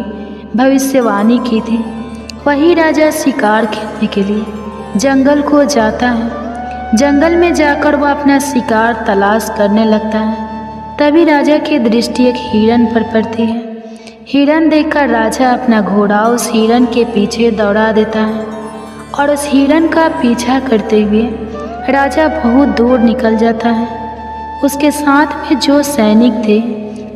भविष्यवाणी की थी, वही राजा शिकार खेलने के लिए जंगल को जाता है। जंगल में जाकर वह अपना शिकार तलाश करने लगता है। तभी राजा की दृष्टि एक हिरन पर पड़ती है। हिरन देखकर राजा अपना घोड़ा उस हिरन के पीछे दौड़ा देता है और उस हिरन का पीछा करते हुए राजा बहुत दूर निकल जाता है। उसके साथ में जो सैनिक थे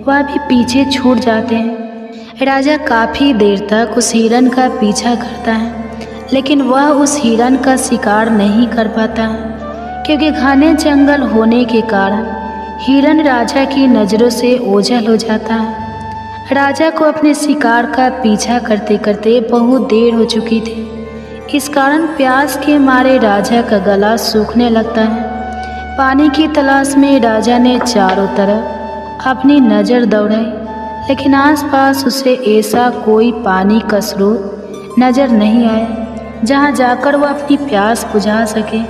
वह भी पीछे छूट जाते हैं। राजा काफ़ी देर तक उस हिरन का पीछा करता है, लेकिन वह उस हिरन का शिकार नहीं कर पाता है, क्योंकि घने जंगल होने के कारण हिरन राजा की नज़रों से ओझल हो जाता है। राजा को अपने शिकार का पीछा करते करते बहुत देर हो चुकी थी। इस कारण प्यास के मारे राजा का गला सूखने लगता है। पानी की तलाश में राजा ने चारों तरफ अपनी नज़र दौड़ाई, लेकिन आसपास उसे ऐसा कोई पानी का स्रोत नज़र नहीं आया जहां जाकर वह अपनी प्यास बुझा सके।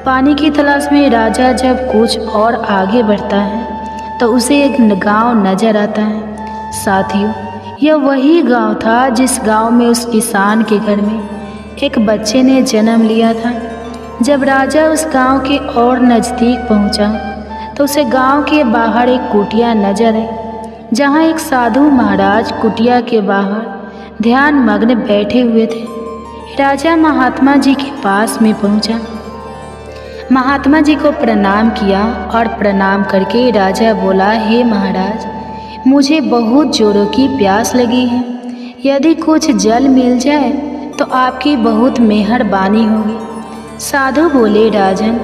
पानी की तलाश में राजा जब कुछ और आगे बढ़ता है तो उसे एक गांव नज़र आता है। साथियों, यह वही गांव था जिस गांव में उस किसान के घर में एक बच्चे ने जन्म लिया था। जब राजा उस गांव के और नज़दीक पहुंचा तो उसे गांव के बाहर एक कुटिया नजर आई, जहां एक साधु महाराज कुटिया के बाहर ध्यान मग्न बैठे हुए थे। राजा महात्मा जी के पास में पहुंचा, महात्मा जी को प्रणाम किया और प्रणाम करके राजा बोला, हे महाराज, मुझे बहुत जोरों की प्यास लगी है। यदि कुछ जल मिल जाए तो आपकी बहुत मेहरबानी होगी। साधु बोले, राजन,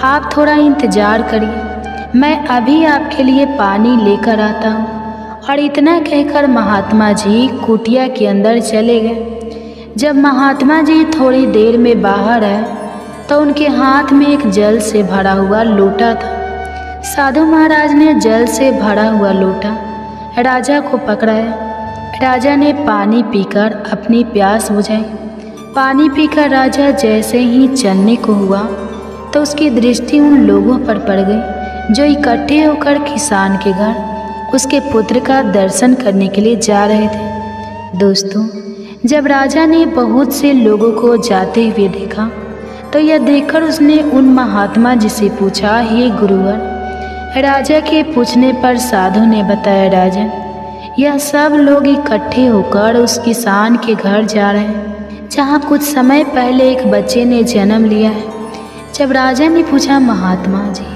आप थोड़ा इंतज़ार करिए, मैं अभी आपके लिए पानी लेकर आता हूँ। और इतना कहकर महात्मा जी कुटिया के अंदर चले गए। जब महात्मा जी थोड़ी देर में बाहर आए तो उनके हाथ में एक जल से भरा हुआ लोटा था। साधु महाराज ने जल से भरा हुआ लोटा राजा को पकड़ाया। राजा ने पानी पीकर अपनी प्यास बुझाई। पानी पीकर राजा जैसे ही चलने को हुआ तो उसकी दृष्टि उन लोगों पर पड़ गई जो इकट्ठे होकर किसान के घर उसके पुत्र का दर्शन करने के लिए जा रहे थे। दोस्तों, जब राजा ने बहुत से लोगों को जाते हुए देखा तो यह देखकर उसने उन महात्मा जी से पूछा, हे गुरुवर। राजा के पूछने पर साधु ने बताया, राजन, यह सब लोग इकट्ठे होकर उस किसान के घर जा रहे हैं जहाँ कुछ समय पहले एक बच्चे ने जन्म लिया है। जब राजा ने पूछा, महात्मा जी,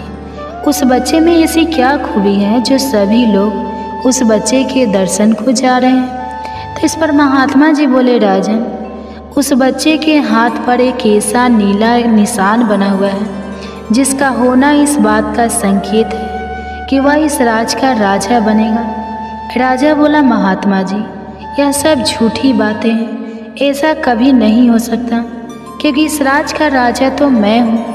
उस बच्चे में ऐसी क्या खूबी है जो सभी लोग उस बच्चे के दर्शन को जा रहे हैं? तो इस पर महात्मा जी बोले, राजन, उस बच्चे के हाथ पर एक ऐसा नीला निशान बना हुआ है जिसका होना इस बात का संकेत है कि वह इस राज का राजा बनेगा। राजा बोला, महात्मा जी, यह सब झूठी बातें हैं, ऐसा कभी नहीं हो सकता, क्योंकि इस राज का राजा तो मैं हूँ।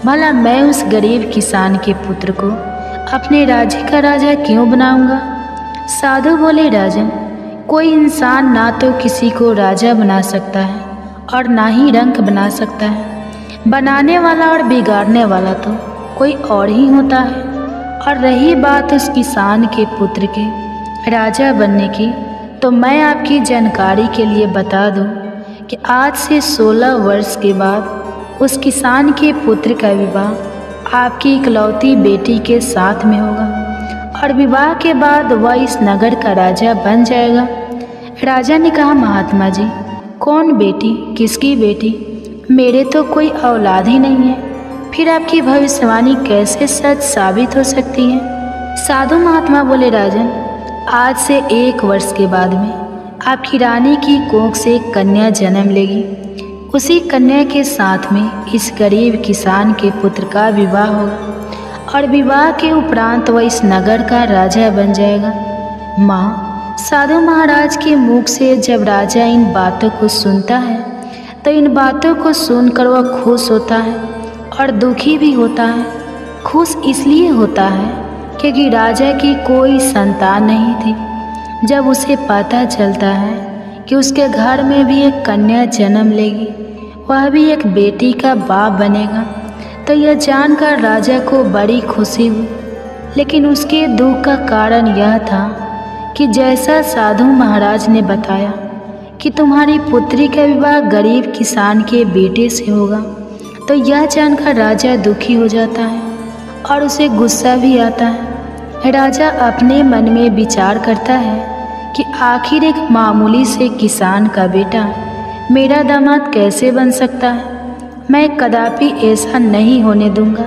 भला मैं उस गरीब किसान के पुत्र को अपने राज्य का राजा क्यों बनाऊंगा? साधु बोले, राजन, कोई इंसान ना तो किसी को राजा बना सकता है और ना ही रंक बना सकता है। बनाने वाला और बिगाड़ने वाला तो कोई और ही होता है। और रही बात उस किसान के पुत्र के राजा बनने की, तो मैं आपकी जानकारी के लिए बता दूं कि आज से 16 वर्ष के बाद उस किसान के पुत्र का विवाह आपकी इकलौती बेटी के साथ में होगा और विवाह के बाद वह इस नगर का राजा बन जाएगा। राजा ने कहा, महात्मा जी, कौन बेटी? किसकी बेटी? मेरे तो कोई औलाद ही नहीं है, फिर आपकी भविष्यवाणी कैसे सच साबित हो सकती है? साधु महात्मा बोले, राजन, आज से 1 वर्ष के बाद में आपकी रानी की कोख से एक कन्या जन्म लेगी। उसी कन्या के साथ में इस गरीब किसान के पुत्र का विवाह होगा और विवाह के उपरांत वह इस नगर का राजा बन जाएगा। माँ, साधु महाराज के मुख से जब राजा इन बातों को सुनता है तो इन बातों को सुनकर वह खुश होता है और दुखी भी होता है। खुश इसलिए होता है क्योंकि राजा की कोई संतान नहीं थी। जब उसे पता चलता है कि उसके घर में भी एक कन्या जन्म लेगी, वह भी एक बेटी का बाप बनेगा, तो यह जानकर राजा को बड़ी खुशी हुई। लेकिन उसके दुख का कारण यह था कि जैसा साधु महाराज ने बताया कि तुम्हारी पुत्री का विवाह गरीब किसान के बेटे से होगा, तो यह जानकर राजा दुखी हो जाता है और उसे गुस्सा भी आता है। राजा अपने मन में विचार करता है कि आखिर एक मामूली से किसान का बेटा मेरा दामाद कैसे बन सकता है? मैं कदापि ऐसा नहीं होने दूंगा।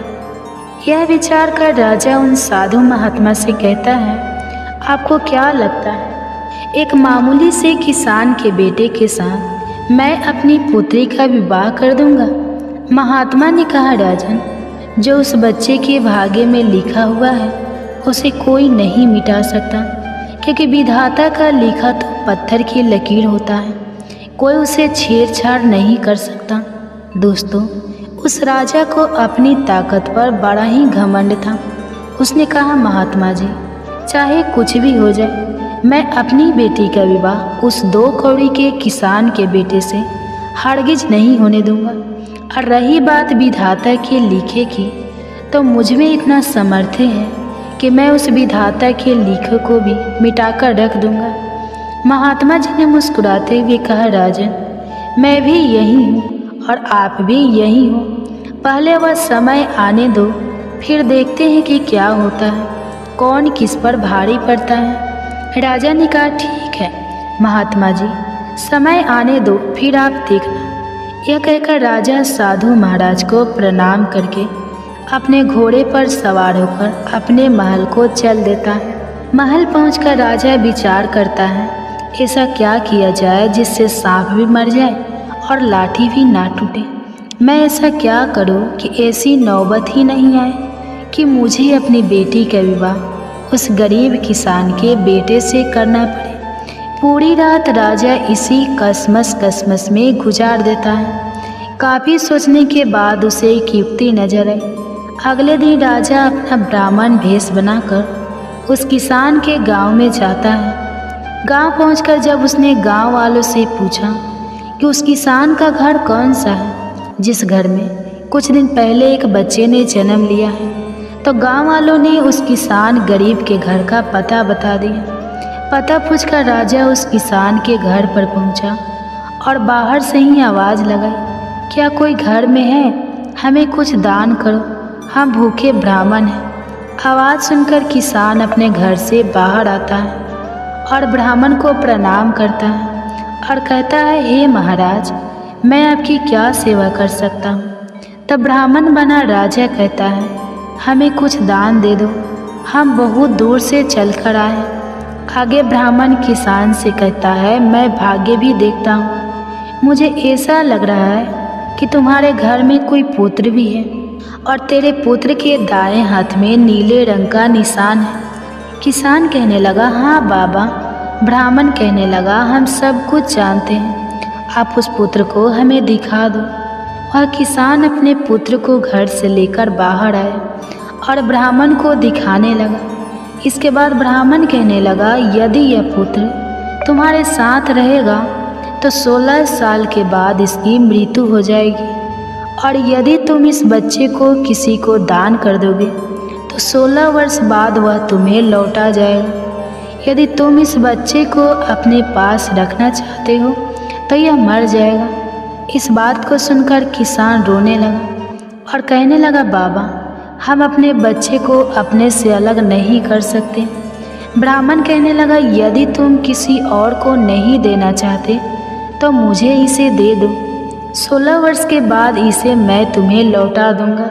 यह विचार कर राजा उन साधु महात्मा से कहता है, आपको क्या लगता है एक मामूली से किसान के बेटे के साथ मैं अपनी पुत्री का विवाह कर दूंगा। महात्मा ने कहा, राजन, जो उस बच्चे के भाग्य में लिखा हुआ है उसे कोई नहीं मिटा सकता, क्योंकि विधाता का लिखा तो पत्थर की लकीर होता है, कोई उसे छेड़छाड़ नहीं कर सकता। दोस्तों, उस राजा को अपनी ताकत पर बड़ा ही घमंड था। उसने कहा, महात्मा जी, चाहे कुछ भी हो जाए, मैं अपनी बेटी का विवाह उस 2 कौड़ी के किसान के बेटे से हरगिज नहीं होने दूंगा। और रही बात विधाता के लिखे की, तो मुझ में इतना सामर्थ्य है कि मैं उस विधाता के लिखे को भी मिटाकर रख दूंगा। महात्मा जी ने मुस्कुराते हुए कहा, राजन, मैं भी यही हूँ और आप भी यही हो। पहले वह समय आने दो, फिर देखते हैं कि क्या होता है, कौन किस पर भारी पड़ता है। राजा ने कहा, ठीक है महात्मा जी, समय आने दो, फिर आप देखना। यह कहकर राजा साधु महाराज को प्रणाम करके अपने घोड़े पर सवार होकर अपने महल को चल देता है। महल पहुंचकर राजा विचार करता है, ऐसा क्या किया जाए जिससे सांप भी मर जाए और लाठी भी ना टूटे। मैं ऐसा क्या करूं कि ऐसी नौबत ही नहीं आए कि मुझे अपनी बेटी का विवाह उस गरीब किसान के बेटे से करना पड़े। पूरी रात राजा इसी कसमस में गुजार देता है। काफ़ी सोचने के बाद उसे एक युक्ति नजर आई। अगले दिन राजा अपना ब्राह्मण भेष बनाकर उस किसान के गांव में जाता है। गांव पहुंचकर जब उसने गांव वालों से पूछा कि उस किसान का घर कौन सा है जिस घर में कुछ दिन पहले एक बच्चे ने जन्म लिया है, तो गांव वालों ने उस किसान गरीब के घर का पता बता दिया। पता पूछकर राजा उस किसान के घर पर पहुंचा और बाहर से ही आवाज़ लगाई, क्या कोई घर में है? हमें कुछ दान करो, हम भूखे ब्राह्मण हैं। आवाज़ सुनकर किसान अपने घर से बाहर आता है और ब्राह्मण को प्रणाम करता है और कहता है, हे महाराज, मैं आपकी क्या सेवा कर सकता हूँ? तब ब्राह्मण बना राजा कहता है, हमें कुछ दान दे दो, हम बहुत दूर से चल कर आए। आगे ब्राह्मण किसान से कहता है, मैं भाग्य भी देखता हूँ, मुझे ऐसा लग रहा है कि तुम्हारे घर में कोई पुत्र भी है और तेरे पुत्र के दाएं हाथ में नीले रंग का निशान है। किसान कहने लगा, हाँ बाबा। ब्राह्मण कहने लगा, हम सब कुछ जानते हैं, आप उस पुत्र को हमें दिखा दो। वह किसान अपने पुत्र को घर से लेकर बाहर आया और ब्राह्मण को दिखाने लगा। इसके बाद ब्राह्मण कहने लगा, यदि यह पुत्र तुम्हारे साथ रहेगा तो 16 साल के बाद इसकी मृत्यु हो जाएगी, और यदि तुम इस बच्चे को किसी को दान कर दोगे तो 16 वर्ष बाद वह तुम्हें लौटा जाएगा। यदि तुम इस बच्चे को अपने पास रखना चाहते हो तो यह मर जाएगा। इस बात को सुनकर किसान रोने लगा और कहने लगा, बाबा, हम अपने बच्चे को अपने से अलग नहीं कर सकते। ब्राह्मण कहने लगा, यदि तुम किसी और को नहीं देना चाहते तो मुझे इसे दे दो, 16 वर्ष के बाद इसे मैं तुम्हें लौटा दूंगा।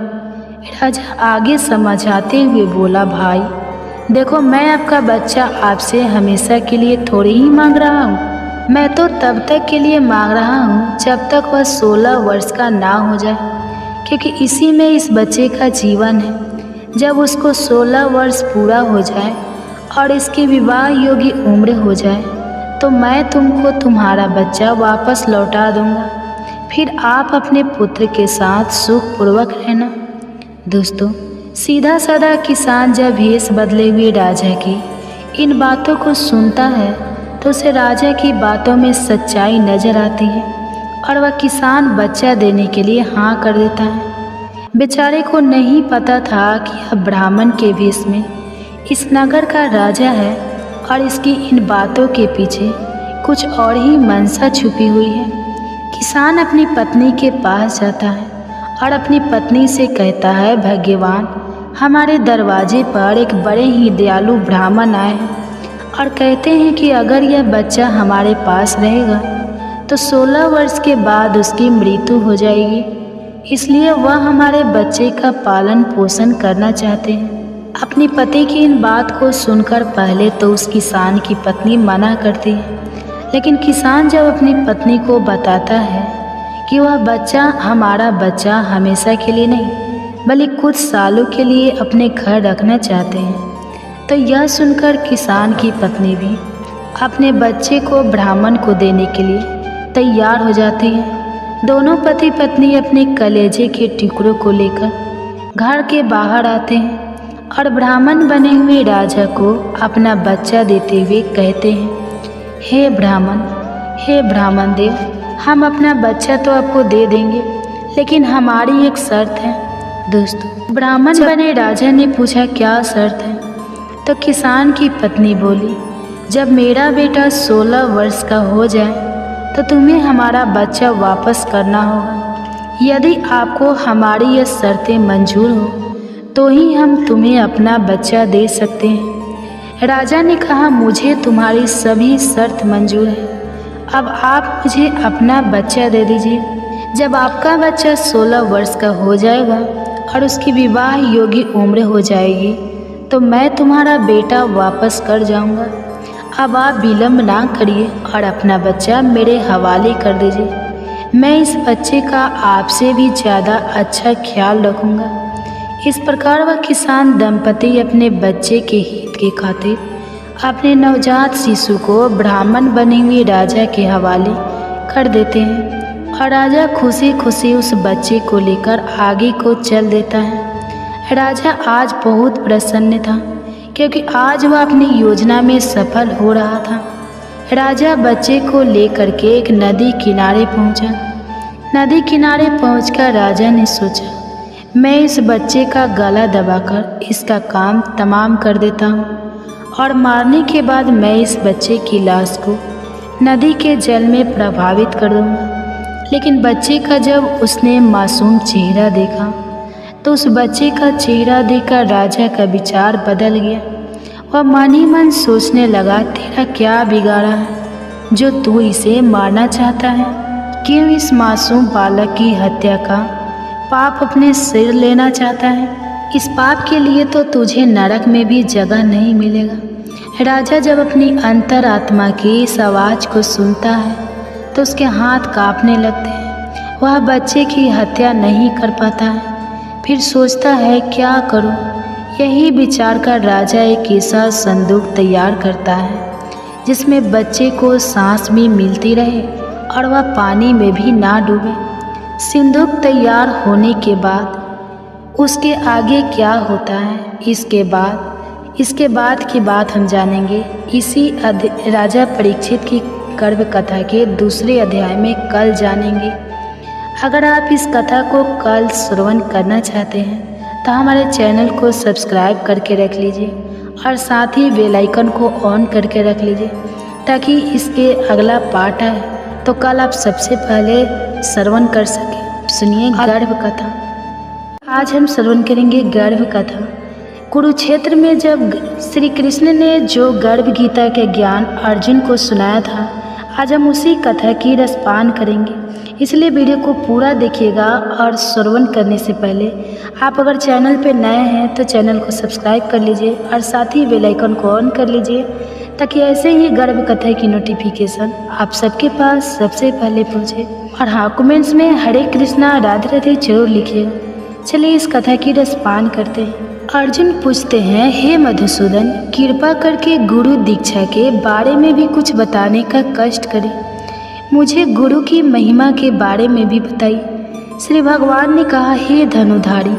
राजा आगे समझाते हुए बोला, भाई देखो, मैं आपका बच्चा आपसे हमेशा के लिए थोड़ी ही मांग रहा हूँ। मैं तो तब तक के लिए मांग रहा हूँ जब तक वह 16 वर्ष का ना हो जाए, क्योंकि इसी में इस बच्चे का जीवन है। जब उसको 16 वर्ष पूरा हो जाए और इसकी विवाह योग्य उम्र हो जाए तो मैं तुमको तुम्हारा बच्चा वापस लौटा दूंगा, फिर आप अपने पुत्र के साथ सुखपूर्वक रहना। दोस्तों, सीधा साधा किसान जब भेष बदले हुए राजा की इन बातों को सुनता है तो उसे राजा की बातों में सच्चाई नजर आती है और वह किसान बच्चा देने के लिए हाँ कर देता है। बेचारे को नहीं पता था कि यह ब्राह्मण के भेष में इस नगर का राजा है और इसकी इन बातों के पीछे कुछ और ही मंशा छुपी हुई है। किसान अपनी पत्नी के पास जाता है और अपनी पत्नी से कहता है, भगवान, हमारे दरवाजे पर एक बड़े ही दयालु ब्राह्मण आए हैं और कहते हैं कि अगर यह बच्चा हमारे पास रहेगा तो 16 वर्ष के बाद उसकी मृत्यु हो जाएगी, इसलिए वह हमारे बच्चे का पालन पोषण करना चाहते हैं। अपनी पति की इन बात को सुनकर पहले तो उस किसान की पत्नी मना करती है, लेकिन किसान जब अपनी पत्नी को बताता है कि वह बच्चा हमारा बच्चा हमेशा के लिए नहीं बल्कि कुछ सालों के लिए अपने घर रखना चाहते हैं, तो यह सुनकर किसान की पत्नी भी अपने बच्चे को ब्राह्मण को देने के लिए तैयार हो जाती है। दोनों पति पत्नी अपने कलेजे के टुकड़ों को लेकर घर के बाहर आते हैं और ब्राह्मण बने हुए राजा को अपना बच्चा देते हुए कहते हैं, हे ब्राह्मण देव, हम अपना बच्चा तो आपको दे देंगे, लेकिन हमारी एक शर्त है। दोस्तों, ब्राह्मण बने राजा ने पूछा, क्या शर्त है? तो किसान की पत्नी बोली, जब मेरा बेटा 16 वर्ष का हो जाए तो तुम्हें हमारा बच्चा वापस करना होगा। यदि आपको हमारी ये शर्तें मंजूर हो तो ही हम तुम्हें अपना बच्चा दे सकते हैं। राजा ने कहा, मुझे तुम्हारी सभी शर्त मंजूर है, अब आप मुझे अपना बच्चा दे दीजिए। जब आपका बच्चा 16 वर्ष का हो जाएगा और उसकी विवाह योग्य उम्र हो जाएगी तो मैं तुम्हारा बेटा वापस कर जाऊंगा। अब आप विलम्ब ना करिए और अपना बच्चा मेरे हवाले कर दीजिए। मैं इस बच्चे का आपसे भी ज़्यादा अच्छा ख्याल रखूंगा। इस प्रकार वह किसान दंपति अपने बच्चे के हित के खातिर अपने नवजात शिशु को ब्राह्मण बने हुए राजा के हवाले कर देते हैं और राजा खुशी खुशी उस बच्चे को लेकर आगे को चल देता है। राजा आज बहुत प्रसन्न था क्योंकि आज वह अपनी योजना में सफल हो रहा था। राजा बच्चे को लेकर के एक नदी किनारे पहुंचा। नदी किनारे पहुंचकर राजा ने सोचा, मैं इस बच्चे का गला दबाकर इसका काम तमाम कर देता हूं और मारने के बाद मैं इस बच्चे की लाश को नदी के जल में प्रभावित कर दूंगा। लेकिन बच्चे का जब उसने मासूम चेहरा देखा तो उस बच्चे का चेहरा देखकर राजा का विचार बदल गया। वह मन ही मन सोचने लगा, तेरा क्या बिगाड़ा है जो तू इसे मारना चाहता है? क्यों इस मासूम बालक की हत्या का पाप अपने सिर लेना चाहता है? इस पाप के लिए तो तुझे नरक में भी जगह नहीं मिलेगा। राजा जब अपनी अंतरात्मा की इस आवाज़ को सुनता है तो उसके हाथ कांपने लगते हैं। वह बच्चे की हत्या नहीं कर पाता है। फिर सोचता है, क्या करूं? यही विचार कर राजा एक ऐसा संदूक तैयार करता है जिसमें बच्चे को सांस भी मिलती रहे और वह पानी में भी ना डूबे। संदूक तैयार होने के बाद उसके आगे क्या होता है, इसके बाद की बात हम जानेंगे इसी राजा परीक्षित की गर्भ कथा के दूसरे अध्याय में कल जानेंगे। अगर आप इस कथा को कल श्रवण करना चाहते हैं तो हमारे चैनल को सब्सक्राइब करके रख लीजिए और साथ ही बेल आइकन को ऑन करके रख लीजिए ताकि इसके अगला पार्ट आए तो कल आप सबसे पहले श्रवण कर सकें। सुनिए गर्भ कथा। आज हम श्रवण करेंगे गर्भ कथा। कुरुक्षेत्र में जब श्री कृष्ण ने जो गर्भ गीता के ज्ञान अर्जुन को सुनाया था, आज हम उसी कथा की रसपान करेंगे। इसलिए वीडियो को पूरा देखिएगा और श्रवण करने से पहले आप अगर चैनल पर नए हैं तो चैनल को सब्सक्राइब कर लीजिए और साथ ही बेल आइकन को ऑन कर लीजिए ताकि ऐसे ही गर्भ कथा की नोटिफिकेशन आप सबके पास सबसे पहले पहुंचे। और हाँ, कमेंट्स में हरे कृष्णा राधे राधे जरूर लिखिएगा। चलिए इस कथा की रसपान करते हैं। अर्जुन पूछते हैं, हे मधुसूदन, कृपा करके गुरु दीक्षा के बारे में भी कुछ बताने का कष्ट करें। मुझे गुरु की महिमा के बारे में भी बताइए। श्री भगवान ने कहा, हे धनुधारी,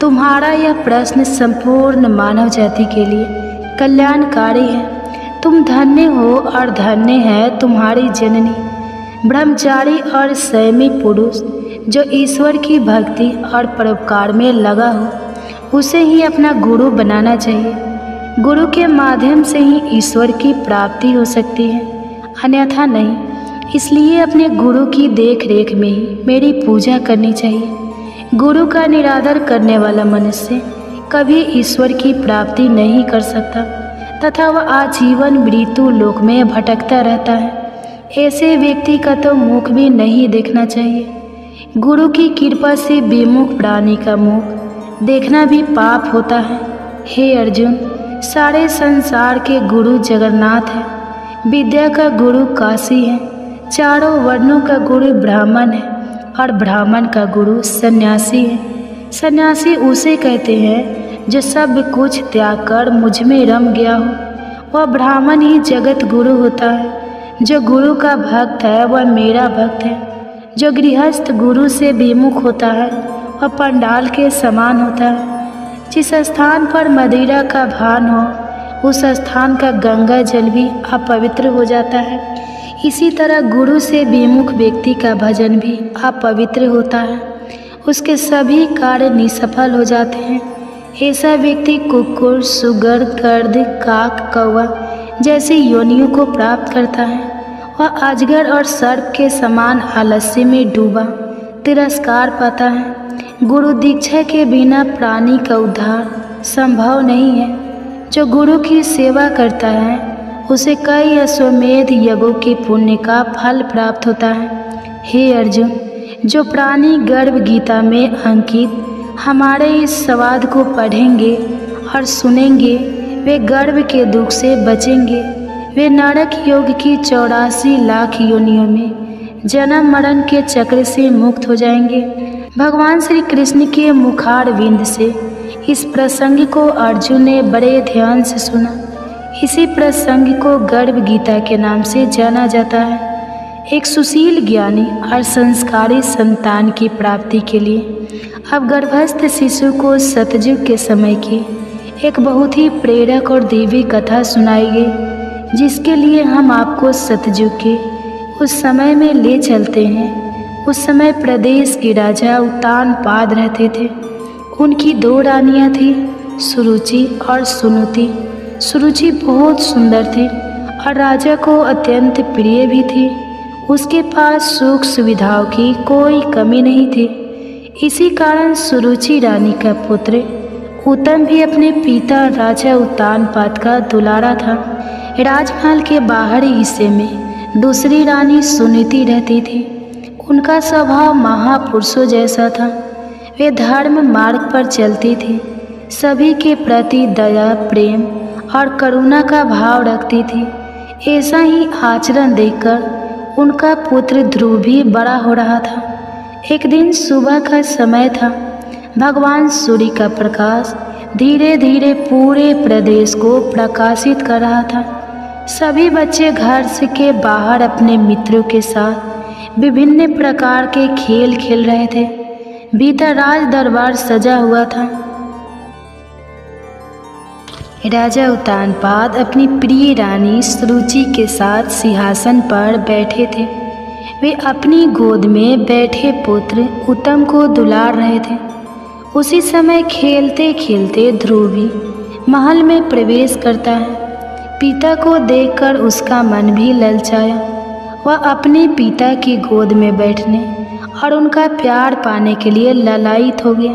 तुम्हारा यह प्रश्न संपूर्ण मानव जाति के लिए कल्याणकारी है। तुम धन्य हो और धन्य है तुम्हारी जननी। ब्रह्मचारी और संयमी पुरुष जो ईश्वर की भक्ति और परोपकार में लगा हो उसे ही अपना गुरु बनाना चाहिए। गुरु के माध्यम से ही ईश्वर की प्राप्ति हो सकती है, अन्यथा नहीं। इसलिए अपने गुरु की देख रेख में ही मेरी पूजा करनी चाहिए। गुरु का निरादर करने वाला मनुष्य कभी ईश्वर की प्राप्ति नहीं कर सकता तथा वह आजीवन मृत्यु लोक में भटकता रहता है। ऐसे व्यक्ति का तो मुख भी नहीं देखना चाहिए। गुरु की कृपा से विमुख प्राणी का मुख देखना भी पाप होता है। हे अर्जुन, सारे संसार के गुरु जगन्नाथ है, विद्या का गुरु काशी है, चारों वर्णों का गुरु ब्राह्मण है और ब्राह्मण का गुरु सन्यासी है। सन्यासी उसे कहते हैं जो सब कुछ त्याग कर मुझ में रम गया हो। वह ब्राह्मण ही जगत गुरु होता है। जो गुरु का भक्त है वह मेरा भक्त है। जो गृहस्थ गुरु से विमुख होता है वह पंडाल के समान होता है। जिस स्थान पर मदिरा का भान हो उस स्थान का गंगा जल भी अपवित्र हो जाता है। इसी तरह गुरु से विमुख व्यक्ति का भजन भी अपवित्र होता है। उसके सभी कार्य निष्फल हो जाते हैं। ऐसा व्यक्ति कुकुर, सुगर, गर्द, काक, कौवा जैसी योनियों को प्राप्त करता है। वह अजगर और सर्प के समान आलस्य में डूबा तिरस्कार पाता है। गुरु दीक्षा के बिना प्राणी का उद्धार संभव नहीं है। जो गुरु की सेवा करता है उसे कई अश्वमेध यज्ञों के पुण्य का फल प्राप्त होता है। हे अर्जुन, जो प्राणी गर्भ गीता में अंकित हमारे इस संवाद को पढ़ेंगे और सुनेंगे वे गर्भ के दुख से बचेंगे। वे नरक योग की 84 लाख योनियों में जन्म मरण के चक्र से मुक्त हो जाएंगे। भगवान श्री कृष्ण के मुखार विंद से इस प्रसंग को अर्जुन ने बड़े ध्यान से सुना। इसी प्रसंग को गर्भ गीता के नाम से जाना जाता है। एक सुशील, ज्ञानी और संस्कारी संतान की प्राप्ति के लिए अब गर्भस्थ शिशु को सतयुग के समय की एक बहुत ही प्रेरक और देवी कथा सुनाई गई, जिसके लिए हम आपको सतयुग के उस समय में ले चलते हैं। उस समय प्रदेश के राजा उत्तानपाद रहते थे। उनकी 2 रानियां थीं, सुरुचि और सुनुति। सुरुचि बहुत सुंदर थी और राजा को अत्यंत प्रिय भी थी। उसके पास सुख सुविधाओं की कोई कमी नहीं थी। इसी कारण सुरुचि रानी का पुत्र उत्तम भी अपने पिता राजा उत्तानपाद का दुलारा था। राजमहल के बाहरी हिस्से में दूसरी रानी सुनीति रहती थी। उनका स्वभाव महापुरुषों जैसा था। वे धर्म मार्ग पर चलती थी, सभी के प्रति दया, प्रेम और करुणा का भाव रखती थी। ऐसा ही आचरण देखकर उनका पुत्र ध्रुव भी बड़ा हो रहा था। एक दिन सुबह का समय था। भगवान सूर्य का प्रकाश धीरे धीरे पूरे प्रदेश को प्रकाशित कर रहा था। सभी बच्चे घर से के बाहर अपने मित्रों के साथ विभिन्न प्रकार के खेल खेल रहे थे। भीतर राज दरबार सजा हुआ था। राजा उत्तानपाद अपनी प्रिय रानी सुरुचि के साथ सिंहासन पर बैठे थे। वे अपनी गोद में बैठे पुत्र उत्तम को दुलार रहे थे। उसी समय खेलते खेलते ध्रुव भी महल में प्रवेश करता है। पिता को देखकर उसका मन भी ललचाया। वह अपने पिता की गोद में बैठने और उनका प्यार पाने के लिए ललायित हो गया।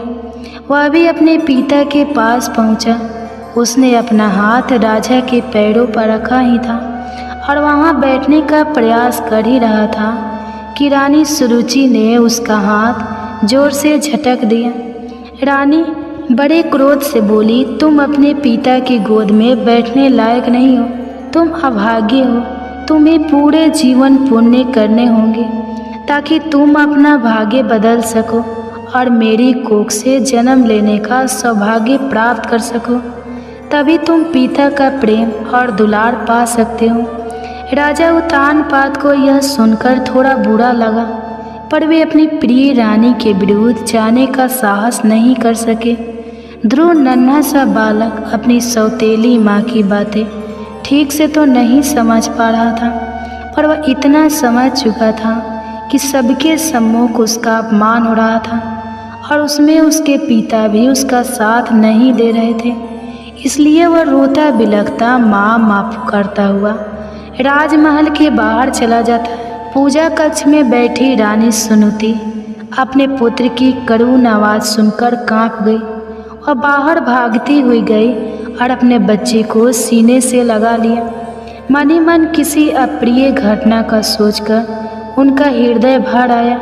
वह भी अपने पिता के पास पहुंचा। उसने अपना हाथ राजा के पैरों पर रखा ही था और वहां बैठने का प्रयास कर ही रहा था कि रानी सुरुचि ने उसका हाथ जोर से झटक दिया। रानी बड़े क्रोध से बोली, तुम अपने पिता की गोद में बैठने लायक नहीं हो। तुम अभागे हो। तुम्हें पूरे जीवन पुण्य करने होंगे ताकि तुम अपना भाग्य बदल सको और मेरी कोख से जन्म लेने का सौभाग्य प्राप्त कर सको। तभी तुम पिता का प्रेम और दुलार पा सकते हो। राजा उत्तानपाद को यह सुनकर थोड़ा बुरा लगा, पर वे अपनी प्रिय रानी के विरुद्ध जाने का साहस नहीं कर सके। ध्रुव नन्हा सा बालक अपनी सौतेली माँ की बातें ठीक से तो नहीं समझ पा रहा था, पर वह इतना समझ चुका था कि सबके सम्मुख उसका अपमान हो रहा था और उसमें उसके पिता भी उसका साथ नहीं दे रहे थे। इसलिए वह रोता बिलखता माँ माँ पुकारता हुआ राजमहल के बाहर चला जाता है। पूजा कक्ष में बैठी रानी सुनुति अपने पुत्र की करुण आवाज़ सुनकर कांप गई और बाहर भागती हुई गई और अपने बच्चे को सीने से लगा लिया। मन ही मन किसी अप्रिय घटना का सोचकर उनका हृदय भर आया।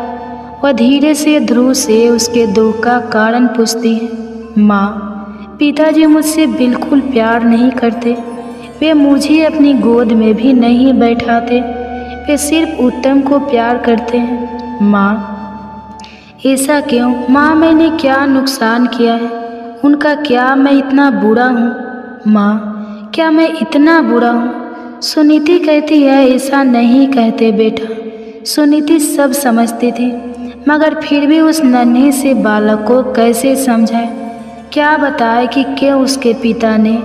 वह धीरे से ध्रुव से उसके दुख का कारण पूछती है, माँ पिताजी मुझसे बिल्कुल प्यार नहीं करते। वे मुझे अपनी गोद में भी नहीं बैठाते। वे सिर्फ उत्तम को प्यार करते हैं। माँ, ऐसा क्यों? माँ, मैंने क्या नुकसान किया है उनका? क्या मैं इतना बुरा हूँ? माँ, क्या मैं इतना बुरा हूँ? सुनीति कहती है, ऐसा नहीं कहते बेटा। सुनीति सब समझती थी, मगर फिर भी उस नन्हे से बालक को कैसे समझाए? क्या बताए कि क्यों उसके पिता ने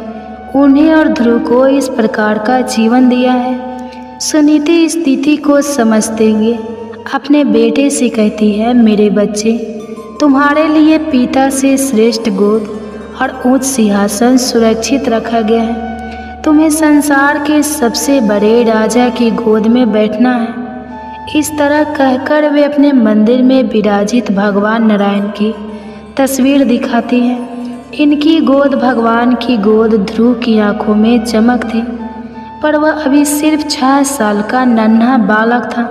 उन्हें और ध्रुव को इस प्रकार का जीवन दिया है। सुनीति इस स्थिति को समझते हुए अपने बेटे से कहती है, मेरे बच्चे, तुम्हारे लिए पिता से श्रेष्ठ गोद और ऊंच सिंहासन सुरक्षित रखा गया है। तुम्हें संसार के सबसे बड़े राजा की गोद में बैठना है। इस तरह कहकर वे अपने मंदिर में विराजित भगवान नारायण की तस्वीर दिखाती हैं। इनकी गोद भगवान की गोद ध्रुव की आंखों में चमक थी, पर वह अभी सिर्फ 6 साल का नन्हा बालक था।